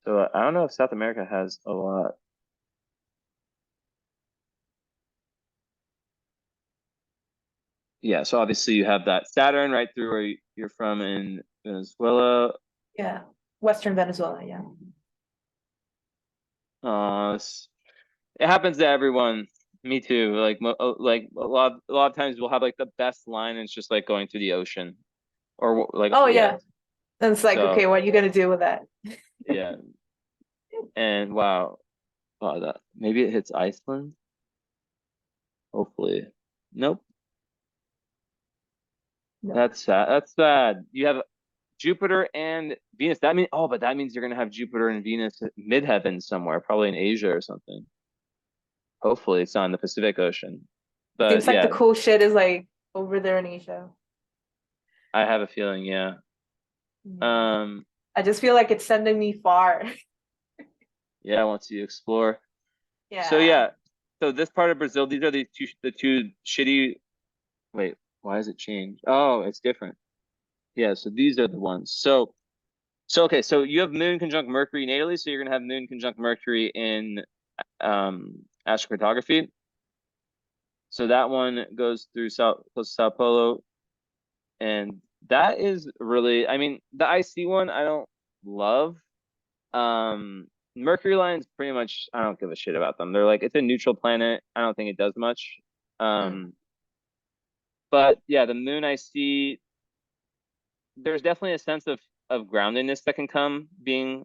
So I don't know if South America has a lot. Yeah, so obviously you have that Saturn right through where you're from in Venezuela. Yeah. Western Venezuela. Yeah. It happens to everyone. Me too. Like a lot of times we'll have like the best line, and it's just like going through the ocean, or like Oh, yeah. yeah. And it's like, So okay, what are you gonna do with that? yeah, and wow, that maybe it hits Iceland. Hopefully, nope. No. That's sad. That's sad. You have Jupiter and Venus. That means but that means you're gonna have Jupiter and Venus at midheaven somewhere, probably in Asia or something. Hopefully, it's not in the Pacific Ocean. It But seems like the yeah, cool shit is like over there in Asia. I have a feeling. Yeah. Yeah. Um. I just feel like it's sending me far. Yeah. Once you explore. So Yeah. yeah. So this part of Brazil, these are the two shitty. Wait, why has it changed? Oh, it's different. Yeah. So these are the ones. So okay. So you have Moon conjunct Mercury in Italy. So you're gonna have Moon conjunct Mercury in Astro-Cartography. So that one goes through close to Sao Paulo, and that is really, I mean, the IC one I don't love. Mercury lines pretty much I don't give a shit about them. They're like it's a neutral planet. I don't think it does much. Mm. Um, but yeah, the moon I see. There's definitely a sense of groundedness that can come being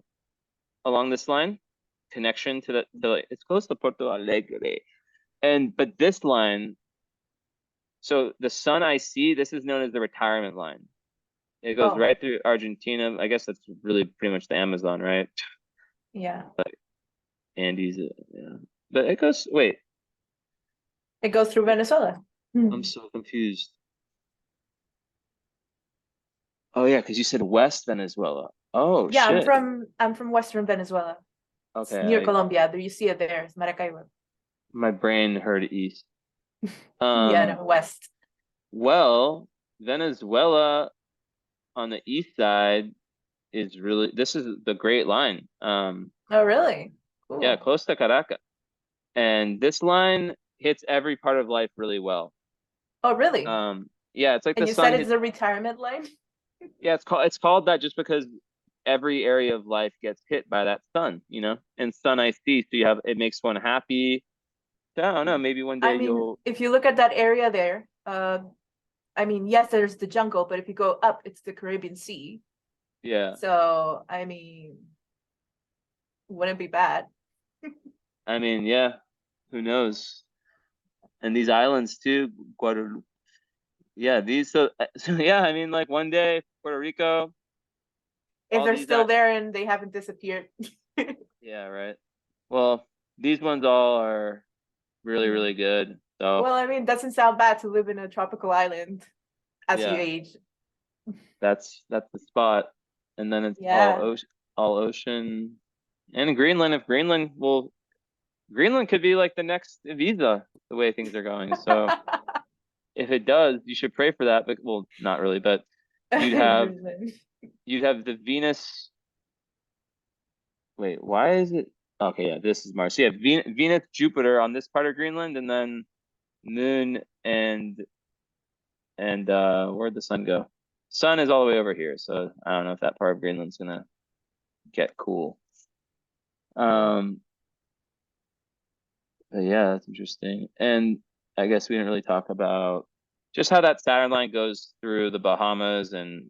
along this line, connection to like it's close to Porto Alegre, and but this line. So the sun I see, this is known as the retirement line. It goes Oh, right through Argentina. I guess that's really pretty much the Amazon, right? yeah. Andes, yeah. But it goes, wait, It goes through Venezuela. I'm Mm. so confused. Oh yeah, because you said West Venezuela. Oh Yeah, shit. I'm from Western Venezuela. It's near Okay, Colombia. There you see it there. It's Maracaibo. my brain heard East. Yeah, Um, no, West. well, Venezuela on the east side is really this is the Great Line. Oh, really? Yeah, Cool. close to Caracas. And this line hits every part of life really well. Oh, really? Yeah, it's like And the you said sun it's hits. a retirement line? Yeah, it's called that just because every area of life gets hit by that sun, and sun I see. So you have it makes one happy. So I don't know. Maybe one I day mean, you'll. if you look at that area there, I mean, yes, there's the jungle, but if you go up, it's the Caribbean Sea. Yeah, So, I mean, wouldn't be bad. I mean, yeah. Who knows? And these islands too, Guadalupe. Yeah, these. So yeah. I mean, like one day Puerto Rico, If all they're these. still there and they haven't disappeared. Yeah, right. Well, these ones all are really, Yeah. really good. So Well, I mean, doesn't sound bad to live in a tropical island as you yeah, age. that's the spot. And then it's Yeah. all ocean, and Greenland. If Greenland could be like the next Visa, the way things are going. So if it does, you should pray for that. But well, not really. But you'd have Greenland. you'd have the Venus. Wait, why is it? Okay, yeah, this is Mars. So yeah, Venus, Jupiter on this part of Greenland, and then Moon and where'd the sun go? Sun is all the way over here, so I don't know if that part of Greenland's gonna get cool. Um, but yeah, that's interesting. And I guess we didn't really talk about just how that Saturn line goes through the Bahamas and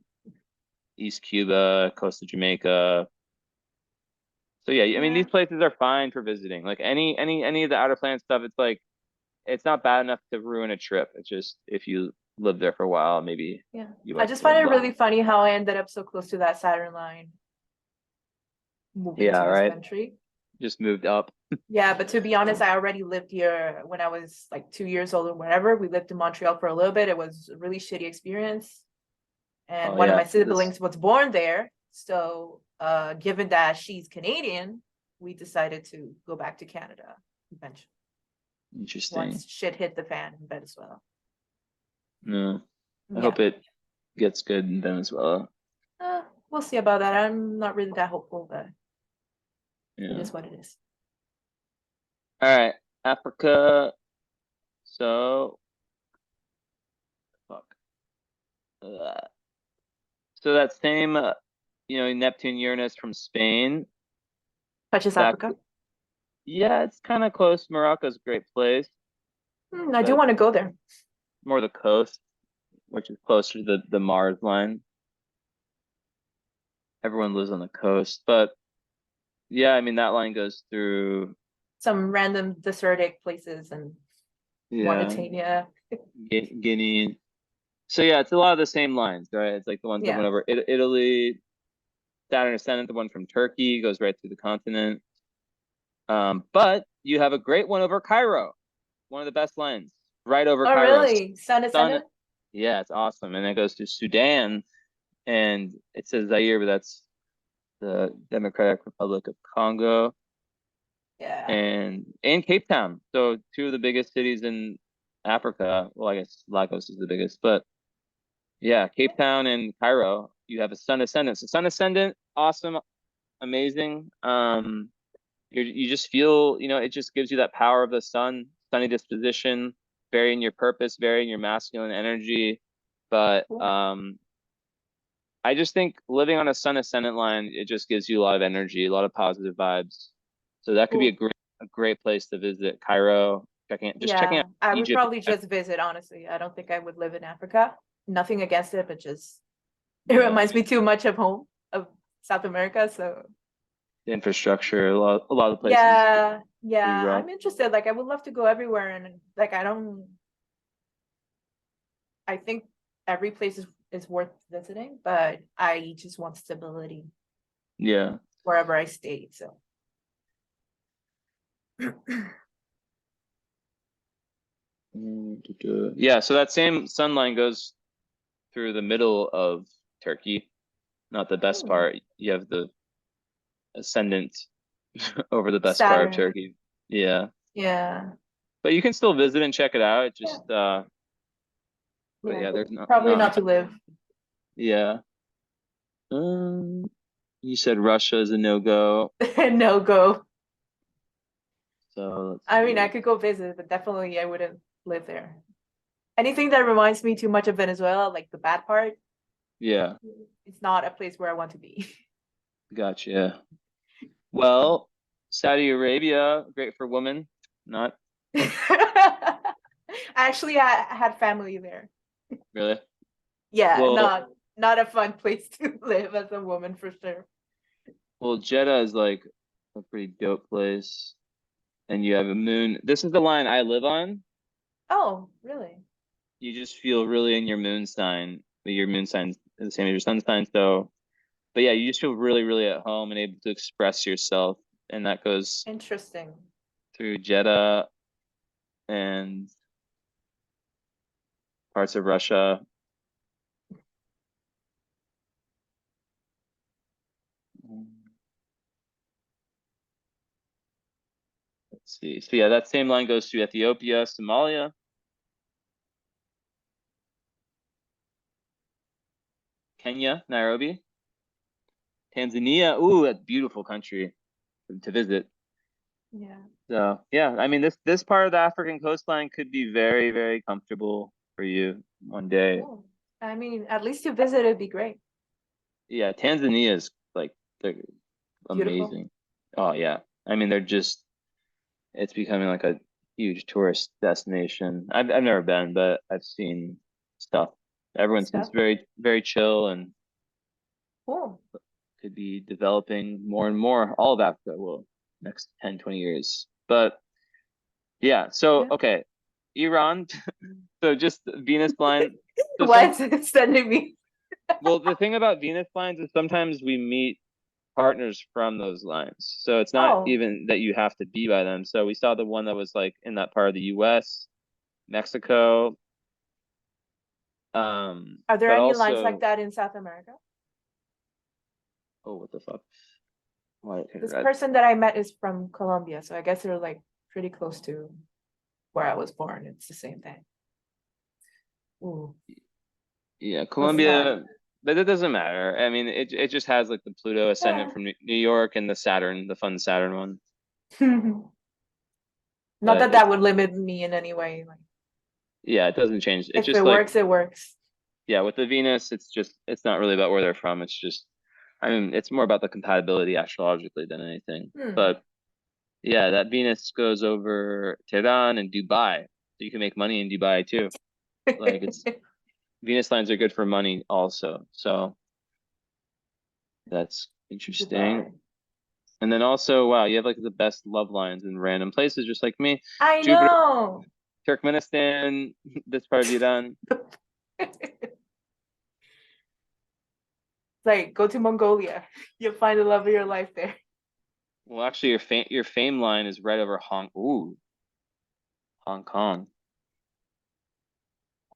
East Cuba, coast of Jamaica. So yeah, I mean Yeah. these places are fine for visiting. Like any of the outer planet stuff, it's like it's not bad enough to ruin a trip. It's just if you live there for a while, maybe Yeah. you I might just say find it blah. really funny how I ended up so close to that Saturn line moving Yeah, to this right. country. Just moved up. Yeah, but to be honest, I already lived here when I was like 2 years old or whatever. We lived in Montreal for a little bit. It was a really shitty experience. And Oh one of yeah, my so this siblings was born there. So given that she's Canadian, we decided to go back to Canada eventually interesting. once shit hit the fan in Venezuela. No, I Yeah. hope it gets good in Venezuela. We'll see about that. I'm not really that hopeful, but it Yeah. is what it is. All right, Africa. So fuck. Ugh. So that same, Neptune Uranus from Spain. Touches That Africa. yeah, it's kind of close. Morocco's a great place, I do but want to go there. more the coast, which is closer to the Mars line. Everyone lives on the coast, but yeah, I mean that line goes through. Some random desertic places and Yeah, Mauritania. Guinea. So yeah, it's a lot of the same lines, right? It's like the ones that Yeah. went over Italy, Saturn ascendant, the one from Turkey goes right through the continent. But you have a great one over Cairo, one of the best lines, right over Oh, Cairo. really? Sun Sun, ascendant? yeah, it's awesome. And it goes to Sudan, and it says Zaire, but that's the Democratic Republic of Congo, Yeah. and Cape Town. So two of the biggest cities in Africa. Well, I guess Lagos is the biggest, but yeah, Cape Town and Cairo. You have a sun ascendant. So sun ascendant, awesome, amazing. You just feel, it just gives you that power of the sun, sunny disposition, varying your purpose, varying your masculine energy. But Cool. I just think living on a sun ascendant line, it just gives you a lot of energy, a lot of positive vibes. So that could be Cool. a great place to visit. Cairo, checking Yeah, out I would Egypt. probably just visit, honestly. I don't think I would live in Africa. Nothing against it, but just it Yeah, reminds me too much of home, of South America. So the infrastructure, a lot of places yeah, pretty yeah, rough. I'm interested. Like I would love to go everywhere and like I think every place is worth visiting, but I just want stability Yeah. wherever I stay. So Yeah, so that same sun line goes through the middle of Turkey. Not the best Hmm. part. You have the ascendant over the best part of Saturn. Turkey. Yeah. Yeah. But you can still visit and check it out. It Yeah. just but Yeah. yeah, But there's probably not not much. to live. Yeah. Um, you said Russia is a no-go. No go. So let's I mean, I see. could go visit, but definitely I wouldn't live there. Anything that reminds me too much of Venezuela, like the bad part, Yeah, it's not a place where I want to be. gotcha. Well, Saudi Arabia, great for women. Not Actually, I had family there. really. Yeah, Well, not a fun place to live as a woman for sure. Jeddah is like a pretty dope place. And you have a moon. This is the line I live on. Oh, really? You just feel really in your moon sign. Your moon sign's the same as your sun sign. So, but yeah, you just feel really, really at home and able to express yourself. And that goes Interesting. through Jeddah and parts of Russia. Let's see. So yeah, that same line goes through Ethiopia, Somalia, Kenya, Nairobi, Tanzania. Ooh, that beautiful country to visit. Yeah. So yeah, I mean this part of the African coastline could be very, very comfortable for you one day. Cool. I mean, at least you visit, it'd be great. Yeah, Tanzania is like they're Beautiful amazing. Oh yeah. I mean it's becoming like a huge tourist destination. I've never been, but I've seen stuff. Everyone seems stuff. very, very chill and Cool. could be developing more and more. All of Africa will next 10, 20 years. But yeah, so Yeah. okay. Iran. So just Venus blind. So Why some is it sending me? well, the thing about Venus lines is sometimes we meet partners from those lines. So it's not Oh, even that you have to be by them. So we saw the one that was like in that part of the US, Mexico, are there but any lines like also that in South America? oh what the fuck? Why did I This read? person that I met is from Colombia, so I guess they're like pretty close to where I was born. It's the same thing. Ooh, Yeah, what's that? Colombia, but it doesn't matter. I mean, it just has like the Pluto ascendant Yeah. from New York and the Saturn, the fun Saturn one. Not But that that would limit me in any way. Like yeah, it doesn't change. It's if just it like works, it works. yeah, with the Venus, it's not really about where they're from. It's just I mean, it's more about the compatibility astrologically than anything. Hmm. But yeah, that Venus goes over Tehran and Dubai. So you can make money in Dubai too. Like it's Venus lines are good for money also. So that's interesting. Dubai. And then also, wow, you have like the best love lines in random places, just like me. I Jupiter, know. Turkmenistan, this part of Iran. Like, go to Mongolia. You'll find the love of your life there. Well, actually, your fame line is right over Hong Kong.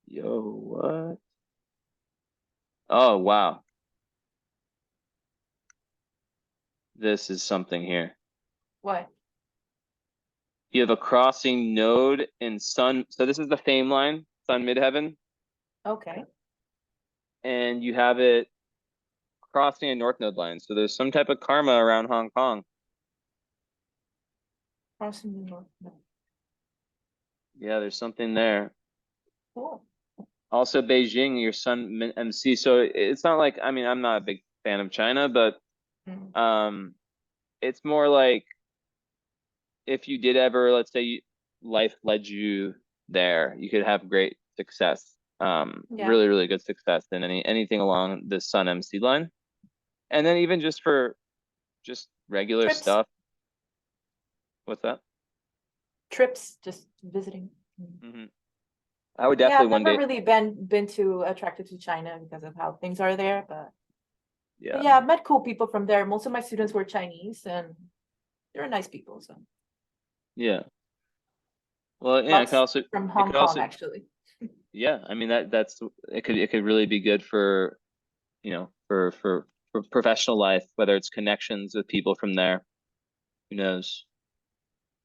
Yo, what? Oh, wow. This is something here. What? You have a crossing node in Sun. So this is the fame line, Sun midheaven, Okay. and you have it crossing a north node line. So there's some type of karma around Hong Kong. Crossing the north. No. Yeah, there's something there. Cool. Also, Beijing, your Sun MC. So it's not like, I mean, I'm not a big fan of China, but Mm. it's more like if you did ever, let's say, life led you there, you could have great success. Yeah. Really, really good success in anything along the Sun MC line. And then even just for just regular Trips. stuff. What's that? Trips, just visiting. Hmm. I would Yeah, definitely I've one never day. really been too attracted to China because of how things are there, but Yeah. yeah, I've met cool people from there. Most of my students were Chinese and they're nice people. So Yeah. Well, yeah, lots from it Hong could Kong also, actually. yeah, I mean that's it could really be good for, for professional life, whether it's connections with people from there. Who knows?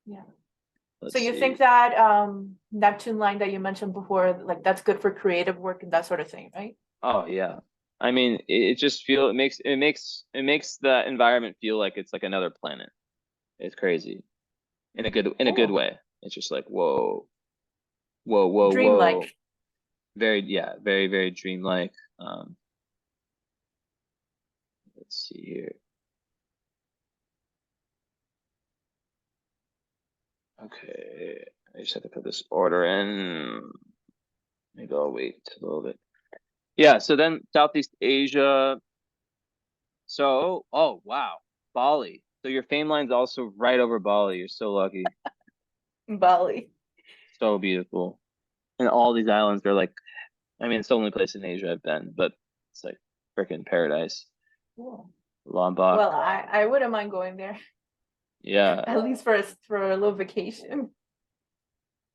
Yeah. So Let's you think see. that Neptune line that you mentioned before, like that's good for creative work and that sort of thing, right? Oh yeah. I mean, it just it makes the environment feel like it's like another planet. It's crazy in a good Cool. way. It's just like whoa, whoa, whoa, whoa. Dreamlike. Very, yeah, very, very dreamlike. Um, let's see here. Okay, I just have to put this order in. Maybe I'll wait a little bit. Yeah, so then Southeast Asia. So, oh wow, Bali. So your fame line's also right over Bali. You're so lucky. Bali. So beautiful. And all these islands are like, I mean, it's the only place in Asia I've been, but it's like freaking paradise. Cool. Lombok. Well, I wouldn't mind going there, Yeah, at least for a little vacation.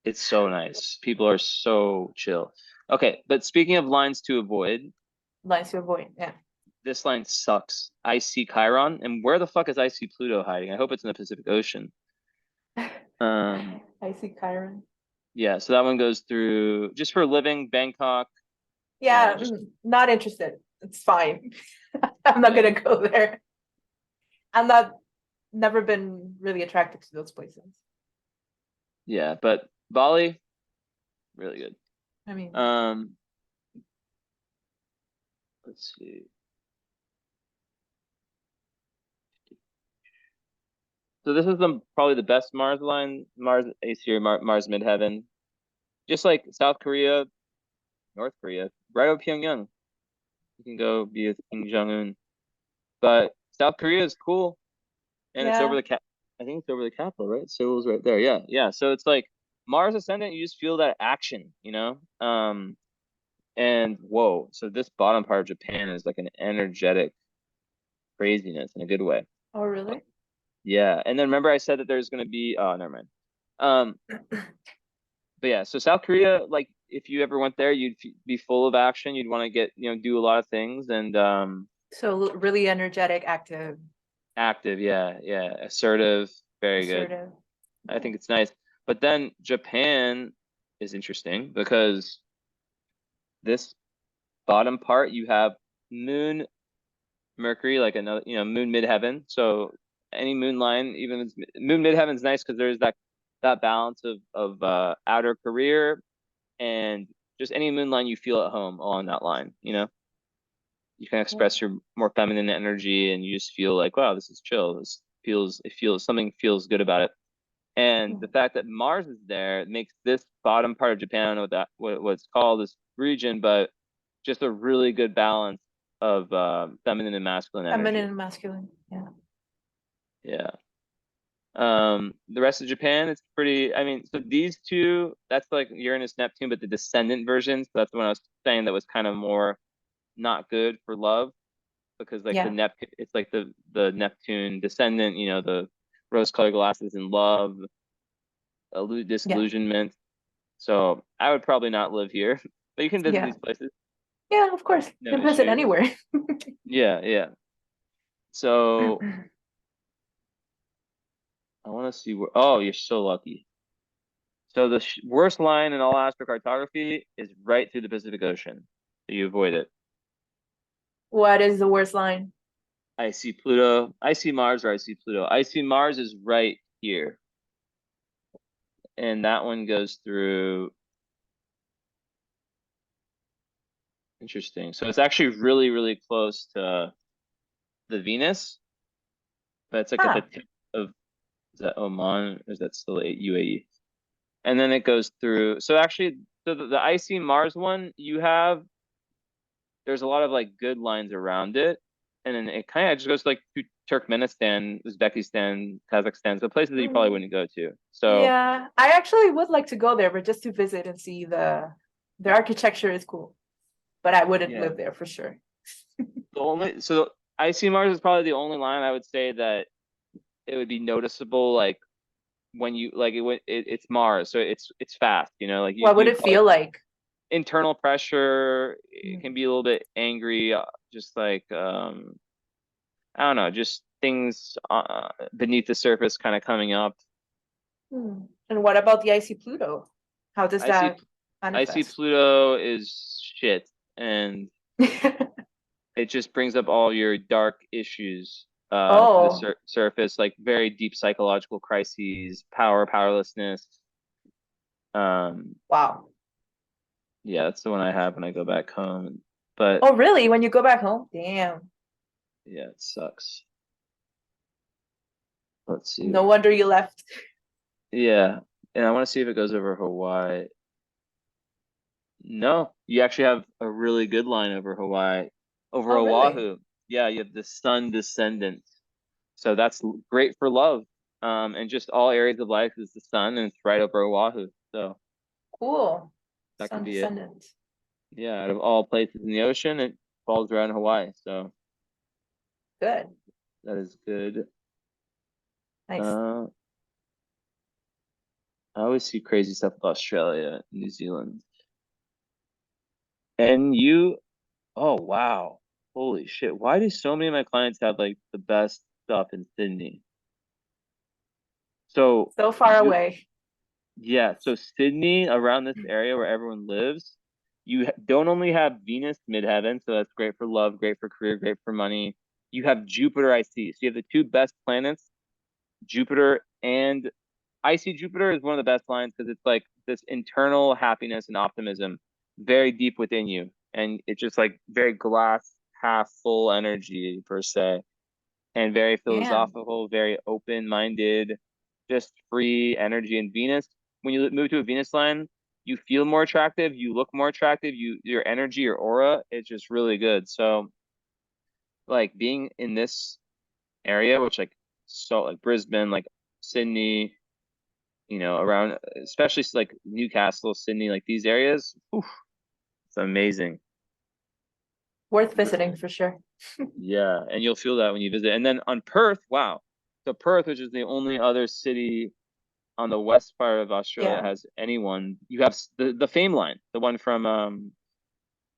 it's so nice. People are so chill. Okay, but speaking of lines to avoid, Nice to avoid. Yeah. this line sucks. I see Chiron, and where the fuck is I see Pluto hiding? I hope it's in the Pacific Ocean. Um, I see Chiron. yeah, so that one goes through just for living, Bangkok, Yeah, just not interested. It's fine. I'm not yeah, gonna go there. I'm not never been really attracted to those places. yeah, but Bali, really good. I mean, Um, let's see. So this is probably the best Mars line, Mars AC or Mars midheaven. Just like South Korea, North Korea, right over Pyongyang. You can go be with Kim Jong-un. But South Korea is cool, and it's over yeah, the cap. I think it's over the capital, right? Seoul's right there. Yeah, yeah. So it's like Mars ascendant. You just feel that action, you know. And whoa. So this bottom part of Japan is like an energetic craziness in a good way. oh really? Yeah. And then remember I said that there's gonna be. Oh, never mind. Um, but yeah. So South Korea, like if you ever went there, you'd be full of action. You'd want to get, do a lot of things and So really energetic, active, active. Yeah, yeah. Assertive. Very good. assertive. I Cool. think it's nice. But then Japan is interesting because this bottom part you have Moon, Mercury, like another, Moon midheaven. So any moon line, even Moon midheaven is nice because there's that balance of outer career and just any moon line you feel at home along that line. You can Cool. express your more feminine energy and you just feel like, wow, this is chill. Something feels good about it. And the Cool. fact that Mars is there makes this bottom part of Japan, I don't know what it's called, this region, but just a really good balance of feminine and masculine Feminine energy. and masculine. Yeah. Yeah. The rest of Japan, it's pretty, I mean, so these two, that's like Uranus, Neptune, but the descendant version. So that's the one I was saying that was kind of more not good for love because like the Yeah, Neptune, it's like the Neptune descendant, you know, the rose-colored glasses in love, yeah, disillusionment. So I would probably not live here, but you can visit yeah, these places, yeah. Of course, no you can visit issue. anywhere. Yeah, yeah. So I want to see where. Oh, you're so lucky. So the worst line in all astrocartography is right through the Pacific Ocean. So you avoid it. What is the worst line? I see Pluto. I see Mars, or I see Pluto. I see Mars is right here, and that one goes through. Interesting. So it's actually really, really close to the Venus, but it's like at the Huh. tip of, is that Oman or is that still UAE? And then it goes through. So actually, so the icy Mars one, you have, there's a lot of like good lines around it, and then it kind of just goes like to Turkmenistan, Uzbekistan, Kazakhstan, so places that you probably Mm, wouldn't go to. So yeah, I actually would like to go there, but just to visit and see the architecture is cool. But I wouldn't yeah, live there for sure. the only so icy Mars is probably the only line I would say that it would be noticeable, like when you like it's Mars, so it's fast, you know, like What would you it probably feel like? internal pressure, it Mm. can be a little bit angry, just like I don't know, just things beneath the surface kind of coming up. Hmm. And what about the icy Pluto? How does I see that I see manifest? Pluto is shit, and it just brings up all your dark issues to the Oh, surface, like very deep psychological crises, powerlessness. Um, wow. yeah, that's the one I have when I go back home. But Oh, really? When you go back home? Damn. yeah, it sucks. Let's see. No wonder you left. Yeah, and I want to see if it goes over Hawaii. No, you actually have a really good line over Hawaii, over Oh, really? Oahu. Yeah, you have the sun descendant. So that's great for love. And just all areas of life is the sun, and it's right over Oahu. So Cool. that could Sun be it. descendant. Yeah, out of all places in the ocean, it falls around Hawaii. So Good. that is good. Nice. Uh, I always see crazy stuff about Australia, New Zealand. And you, oh wow. Holy shit. Why do so many of my clients have like the best stuff in Sydney? So So far you, away. yeah, so Sydney, around this area where everyone lives, you don't only have Venus midheaven, so that's great for love, great for career, great for money. You have Jupiter, I see. So you have the two best planets, Jupiter, and I see Jupiter is one of the best lines because it's like this internal happiness and optimism very deep within you. And it's just like very glass half full energy per se, and very Damn. philosophical, very open-minded, just free energy. And Venus, when you move to a Venus line, you feel more attractive, you look more attractive, your energy, your aura, it's just really good. So like being in this area, which like so like Brisbane, like Sydney, you know, around especially like Newcastle, Sydney, like these areas, oof, it's amazing. Worth visiting for sure. Yeah, and you'll feel that when you visit. And then on Perth, wow. So Perth, which is the only other city on the west part of Australia Yeah. has anyone. You have the Fame line, the one from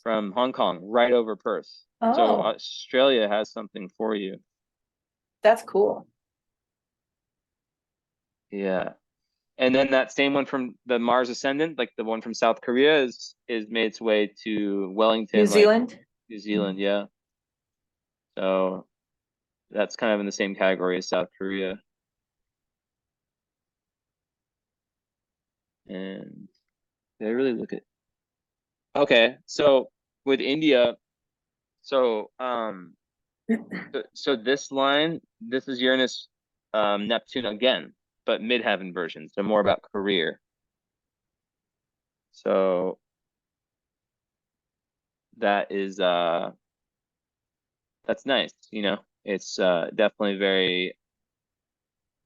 Hong Kong, right over Perth. So Oh, Australia has something for you. that's cool. Yeah. And then that same one from the Mars Ascendant, like the one from South Korea, is made its way to New Wellington, like Zealand? New Mm. Zealand. Yeah. So that's kind of in the same category as South Korea. And did I really look at? Okay, so with India, so so this line, this is Uranus, Neptune again, but midheaven version, so more about career. So that is that's nice, you know. It's definitely very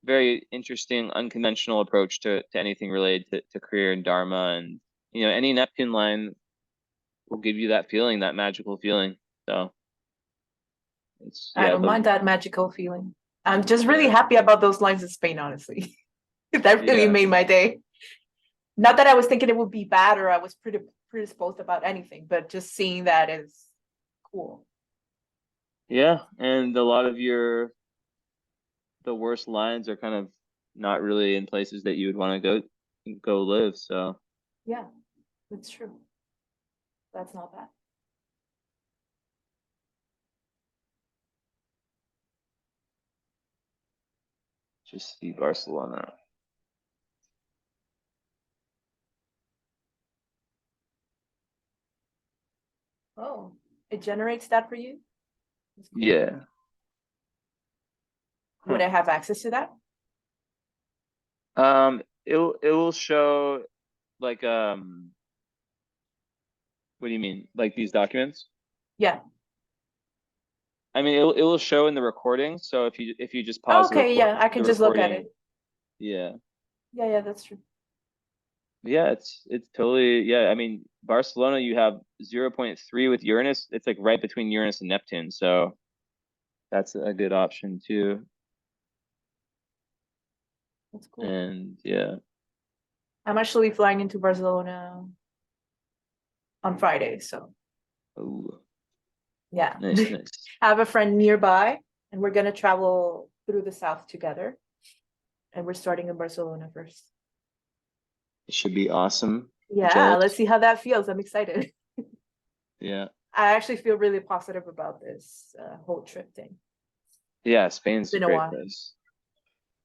very interesting, unconventional approach to anything related to career and dharma, and any Neptune line will give you that feeling, that magical feeling. So it's I don't mind that magical feeling. I'm just really happy about those lines in Spain, honestly. That really yeah. made my day. Not that I was thinking it would be bad or I was predisposed about anything, but just seeing that is cool. Yeah, and a lot of the worst lines are kind of not really in places that you would want to go live. So Yeah, that's true. That's not bad. just see Barcelona. Oh, it generates that for you? That's cool. Yeah. Would Huh. I have access to that? It will show like what do you mean? Like these documents? Yeah. I mean, it will show in the recording. So if you just pause Okay, yeah, I can the just look at recording, it. yeah. Yeah, that's true. Yeah, it's totally, yeah. I mean, Barcelona, you have 0.3 with Uranus. It's like right between Uranus and Neptune, so that's a good option too. That's cool. And yeah. I'm actually flying into Barcelona on Friday, so Ooh, yeah. nice, nice. I have a friend nearby, and we're gonna travel through the south together. And we're starting in Barcelona first. It should be awesome. Yeah, let's Jealous. see how that feels. I'm excited. Yeah. I actually feel really positive about this whole trip thing. Yeah, It's Spain's a been a great while. place.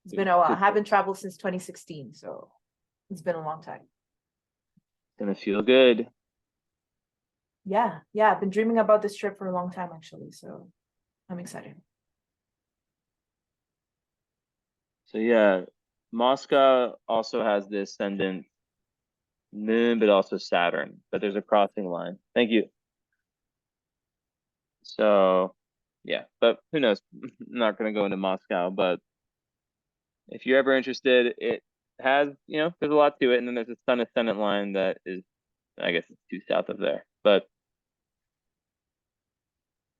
It's been a while. I Good haven't place. traveled since 2016, so it's been a long time. Gonna feel good. Yeah, I've been dreaming about this trip for a long time, actually. So I'm excited. So yeah, Moscow also has the ascendant moon, but also Saturn. But there's a crossing line. Thank you. So yeah, but who knows? I'm not gonna go into Moscow, but if you're ever interested, it has, there's a lot to it, and then there's a sun ascendant line that is, I guess it's due south of there. But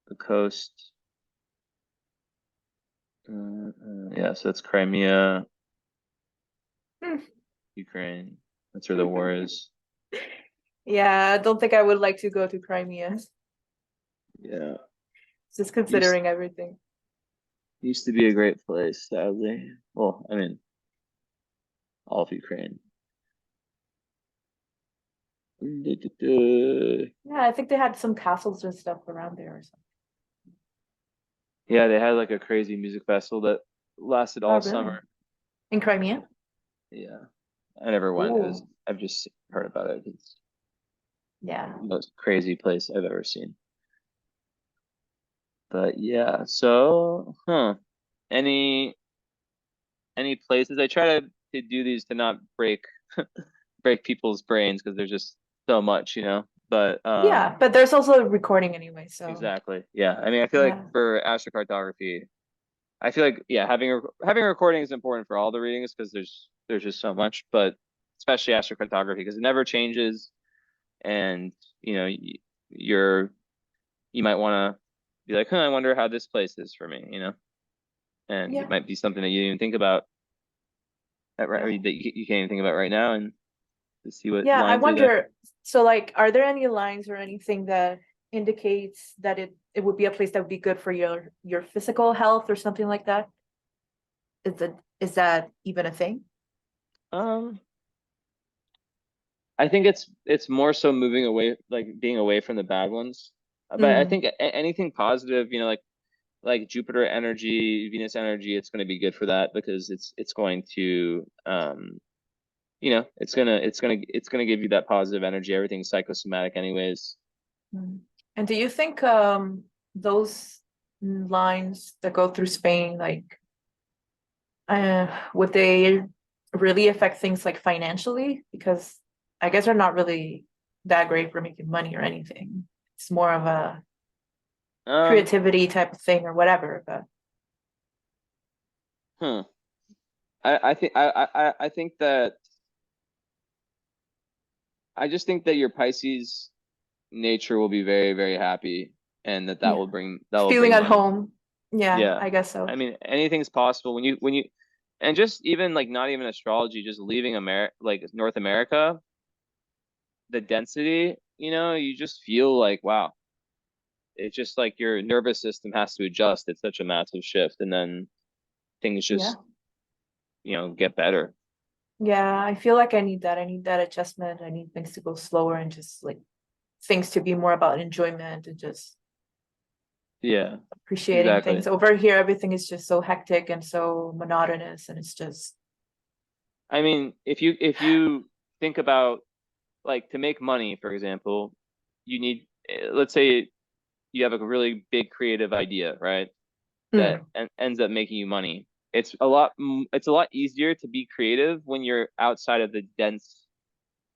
the coast, yeah, so that's Crimea, Ukraine. That's where the war is. Yeah, I don't think I would like to go to Crimea, Yeah, just used considering everything. used to be a great place, sadly. Well, I mean, all of Ukraine. Yeah, I think they had some castles and stuff around there or something. Yeah, they had like a crazy music festival that lasted Oh, all really? summer. In Crimea? Yeah, I never went. Ooh, I've just heard about it. It's yeah. the most crazy place I've ever seen. But yeah, so, any any places I try to do these to not break people's brains because there's just so much, But Yeah, but there's also a recording anyway, so exactly. Yeah. I mean, I feel like yeah. for astrocartography, I feel like, yeah, having a recording is important for all the readings because there's just so much, but especially astrocartography because it never changes, and you're you might want to be like, I wonder how this place is for me, and it Yeah, might be something that you didn't even think about or yeah. that you can't even think about right now, and to see what Yeah, I lines are there. wonder, so like, are there any lines or anything that indicates that it would be a place that would be good for your physical health or something like that? Is that even a thing? Um, I think it's more so moving away, like being away from the bad ones. But I Mm, think anything positive, like Jupiter energy, Venus energy, it's going to be good for that because it's going to it's gonna give you that positive energy. Everything's psychosomatic anyways. mm. And do you think those lines that go through Spain, like would they really affect things like financially? Because I guess they're not really that great for making money or anything. It's more of a Um, creativity type of thing or whatever. But huh. I think that I just think that your Pisces nature will be very, very happy, and that Yeah. will bring Feeling at money. home. Yeah, Yeah. I guess I so. mean, anything's possible when you and just even like not even astrology, just leaving America, like North America, the density, you just feel like, wow, it's just like your nervous system has to adjust. It's such a massive shift, and then things Yeah. just, get better. Yeah, I feel like I need that. I need that adjustment. I need things to go slower and just like things to be more about enjoyment and just Yeah, appreciating things. exactly. Over here, everything is just so hectic and so monotonous, and it's just I mean, if you think about like to make money, for example, you need, let's say you have a really big creative idea, right? That mm, ends up making you money. It's a lot easier to be creative when you're outside of the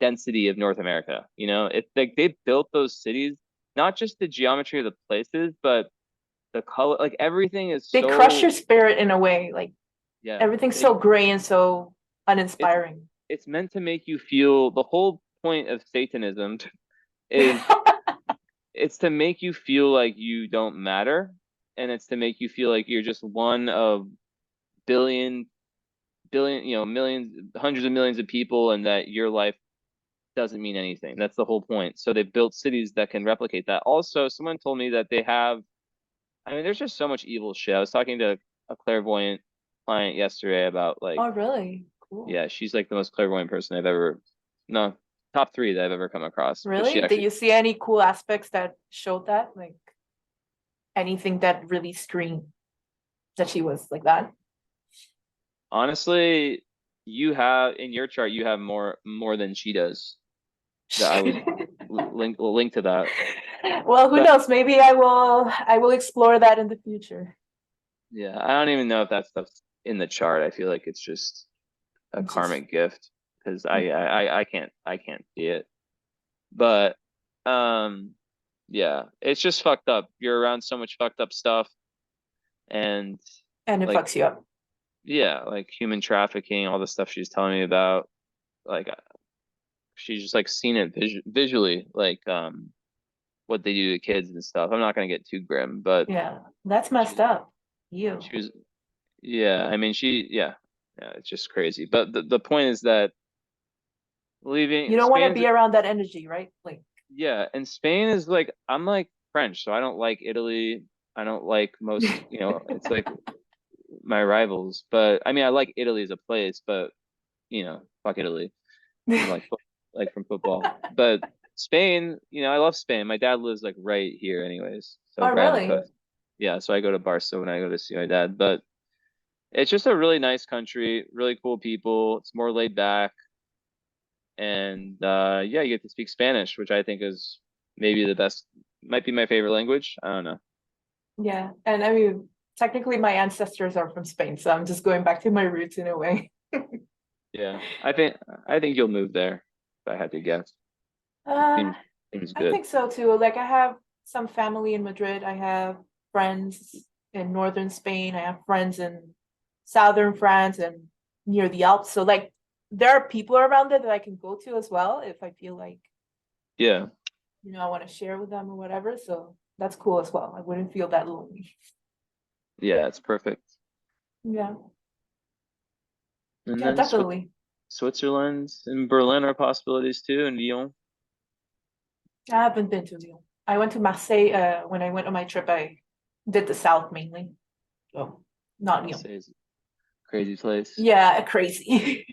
density of North America. It's like they built those cities, not just the geometry of the places, but the color, like everything is they crush your so, spirit in a way. Like yeah. everything's They so gray and so it's uninspiring. it's meant to make you feel, the whole point of Satanism is it's to make you feel like you don't matter, and it's to make you feel like you're just one of billion billion, millions, hundreds of millions of people, and that your life doesn't mean anything. That's the whole point. So they built cities that can replicate that. Also, someone told me that they have, I mean, there's just so much evil shit. I was talking to a clairvoyant client yesterday about like, Oh, really? Cool. yeah, she's like the most clairvoyant person I've ever, no, top three that I've ever come across. But she Really? Did actually, you see any cool aspects that showed that? Like anything that really screamed that she was like that? honestly, you have in your chart, you have more than she does. That I would link to that. Well, who But knows? Maybe I will explore that in the future. yeah, I don't even know if that stuff's in the chart. I feel like it's just a It's just karmic gift because I can't see it. But um yeah, it's just fucked up. You're around so much fucked up stuff, and and it like, fucks you up. yeah, like human trafficking, all the stuff she's telling me about, like she's just like seen it visually, like what they do to kids and stuff. I'm not gonna get too grim, but Yeah, that's messed she's up. You. she was, yeah, I mean, yeah, it's just crazy. But the point is that You leaving don't want to Spain's, be around that energy, right? Like, yeah, and Spain is like, I'm like French, so I don't like Italy. I don't like most, it's like my rivals. But I mean, I like Italy as a place, but fuck Italy from like from football. But Spain, I love Spain. My dad lives like right here, anyways, so oh, right on the really? coast. Yeah, so I go to Barcelona when I go to see my dad. But it's just a really nice country, really cool people. It's more laid back, and yeah, you get to speak Spanish, which I think is maybe the best, might be my favorite language. I don't know. Yeah. And I mean, technically my ancestors are from Spain, so I'm just going back to my roots in a way. Yeah, I think you'll move there if I had to guess. It Uh, seems I good. think so too. Like I have some family in Madrid. I have friends in northern Spain. I have friends in southern France and near the Alps. So like there are people around there that I can go to as well if I feel like, Yeah, I want to share with them or whatever. So that's cool as well. I wouldn't feel that lonely. yeah, it's perfect. Yeah. And Yeah, then definitely. Switzerland and Berlin are possibilities too, and Lyon. I haven't been to Lyon. I went to Marseille when I went on my trip. I did the south mainly. So not Lyon. Marseille is a crazy place. Yeah, crazy.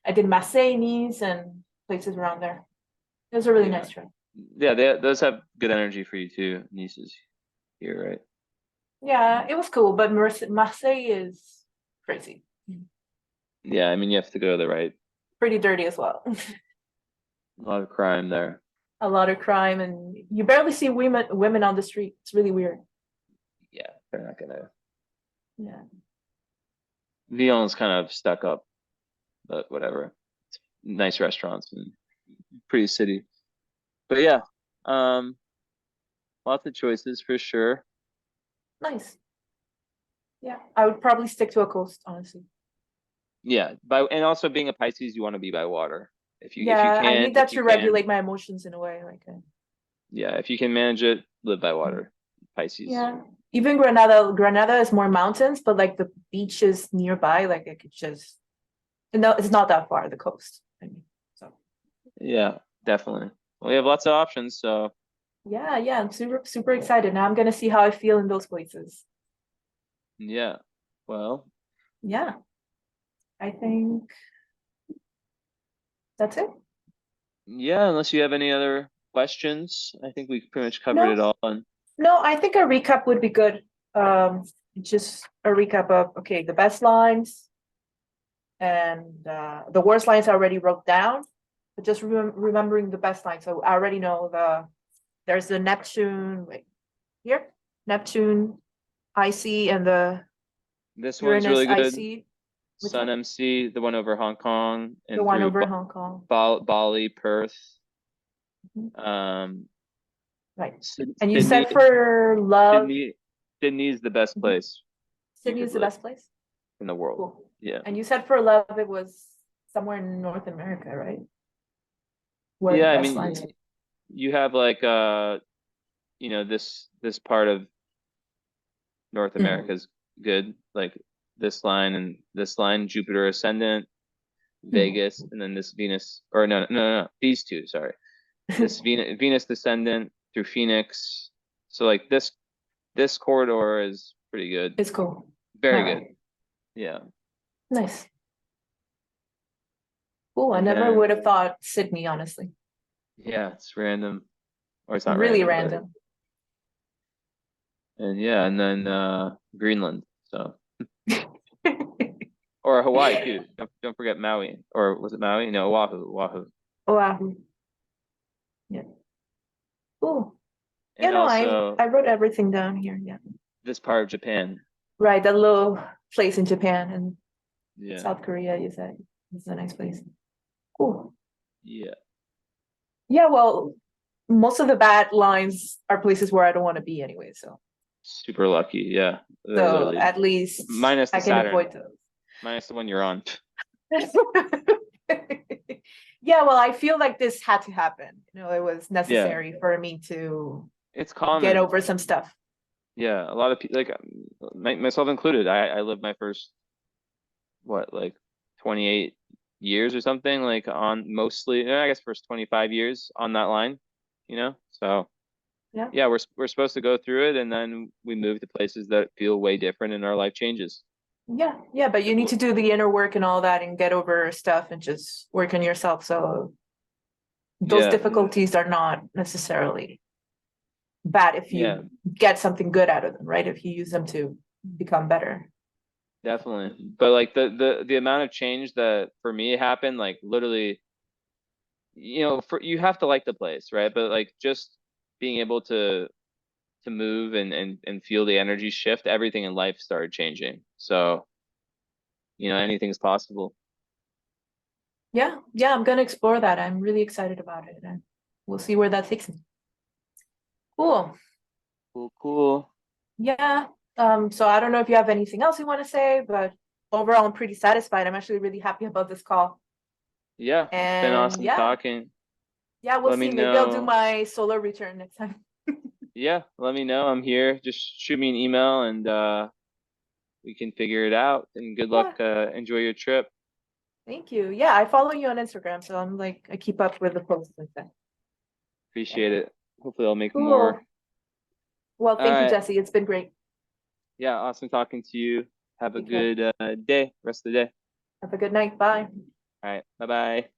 I did Marseille, Nice, and places around there. It was a really Yeah, nice trip. yeah, those have good energy for you too. Nice is here, right? Yeah, it was cool, but Marseille is crazy. Yeah, I mean, you have to go to the right. Pretty dirty as well. A lot of crime there. A lot of crime, and you barely see women on the street. It's really weird. Yeah, they're not gonna. Yeah. Lyon's kind of stuck up, but whatever. Nice restaurants and pretty city. But yeah, um, lots of choices for sure. Nice. Yeah. I would probably stick to a coast, honestly. Yeah, and also being a Pisces, you want to be by water. If you Yeah, I can, need if that you to can, regulate my emotions in a way. Like, yeah, if you can manage it, live by water. Pisces. yeah. Even Granada is more mountains, but like the beach is nearby. Like I could just, no, it's not that far, the coast. I mean, so Yeah, definitely. We have lots of options, so yeah, yeah, I'm super excited. Now I'm gonna see how I feel in those places. yeah. Well, Yeah, I think that's it. yeah, unless you have any other questions, I think we pretty much covered No, it all. And no, I think a recap would be good. Just a recap of, okay, the best lines and the worst lines I already wrote down, but just remembering the best lines. So I already know there's the Neptune, wait, here, Neptune IC and the this one's Uranus really good. IC. Which Sun one? MC, the one over Hong Kong The and one through over Hong Kong. Bali, Perth, Mhm. um, Right. Syd- And you Sydney. said for love, Sydney, Sydney is the best mhm, place you Sydney could is the live best place. in the world. Cool. Yeah. And you said for love, it was somewhere in North America, right? Where the Yeah, I best lines are. mean, you have like this part of North Mhm. America is good, like this line and this line, Jupiter ascendant, Vegas, Mhm. and then this Venus, or no, these two, sorry. This Venus descendant through Phoenix. So like this corridor is pretty good. It's cool. All Very good. right. Yeah. Nice. Cool. I And never would then have thought Sydney, honestly. yeah, it's random. Or it's not Really random, but random. and yeah, and then Greenland. So or Hawaii too. Don't forget Maui. Or was it Maui? No, Oahu, Oahu. Wow. Yeah. Cool. Yeah, And no, also I wrote everything down here. Yeah. this part of Japan. Right, that little place in Japan and Yeah. South Korea, you said. It's a nice place. Cool. Yeah. Yeah, well, most of the bad lines are places where I don't want to be anyway, so Super lucky. Yeah. They're so literally at least minus I the can Saturn. avoid those. Minus the one you're on. Yeah, well, I feel like this had to happen. It was Yeah. necessary for me to It's get common. over some stuff. Yeah. A lot of people, like myself included. I lived my first, what, like 28 years or something, like on mostly, I guess first 25 years on that line, So Yeah. yeah, we're supposed to go through it and then we move to places that feel way different and our life changes. Yeah, yeah, but you need to do the inner work and all that and get over stuff and just work on yourself. So those Yeah. difficulties are not necessarily bad if Yeah, you get something good out of them, right? If you use them to become better. definitely. But like the amount of change that for me happened, like literally, for you have to like the place, right? But like just being able to move and feel the energy shift, everything in life started changing. So, anything's possible. Yeah, yeah, I'm gonna explore that. I'm really excited about it, and we'll see where that takes me. Cool. Cool, cool. Yeah. So I don't know if you have anything else you want to say, but overall, I'm pretty satisfied. I'm actually really happy about this call. Yeah, it's been And awesome yeah, talking. yeah, we'll Let me see. Maybe I'll do know. my solar return next time. Yeah, let me know. I'm here. Just shoot me an email and we can figure it out. And good luck. Yeah, Enjoy your trip. thank you. Yeah, I follow you on Instagram, so I'm like, I keep up with the posts like that. Yeah. Appreciate it. Hopefully I'll make Cool. more. Well, All thank you, right. Jesse. It's been great. Yeah, awesome talking to you. Have a Take care. good day, rest of the day. Have a good night. Bye. All right. Bye-bye.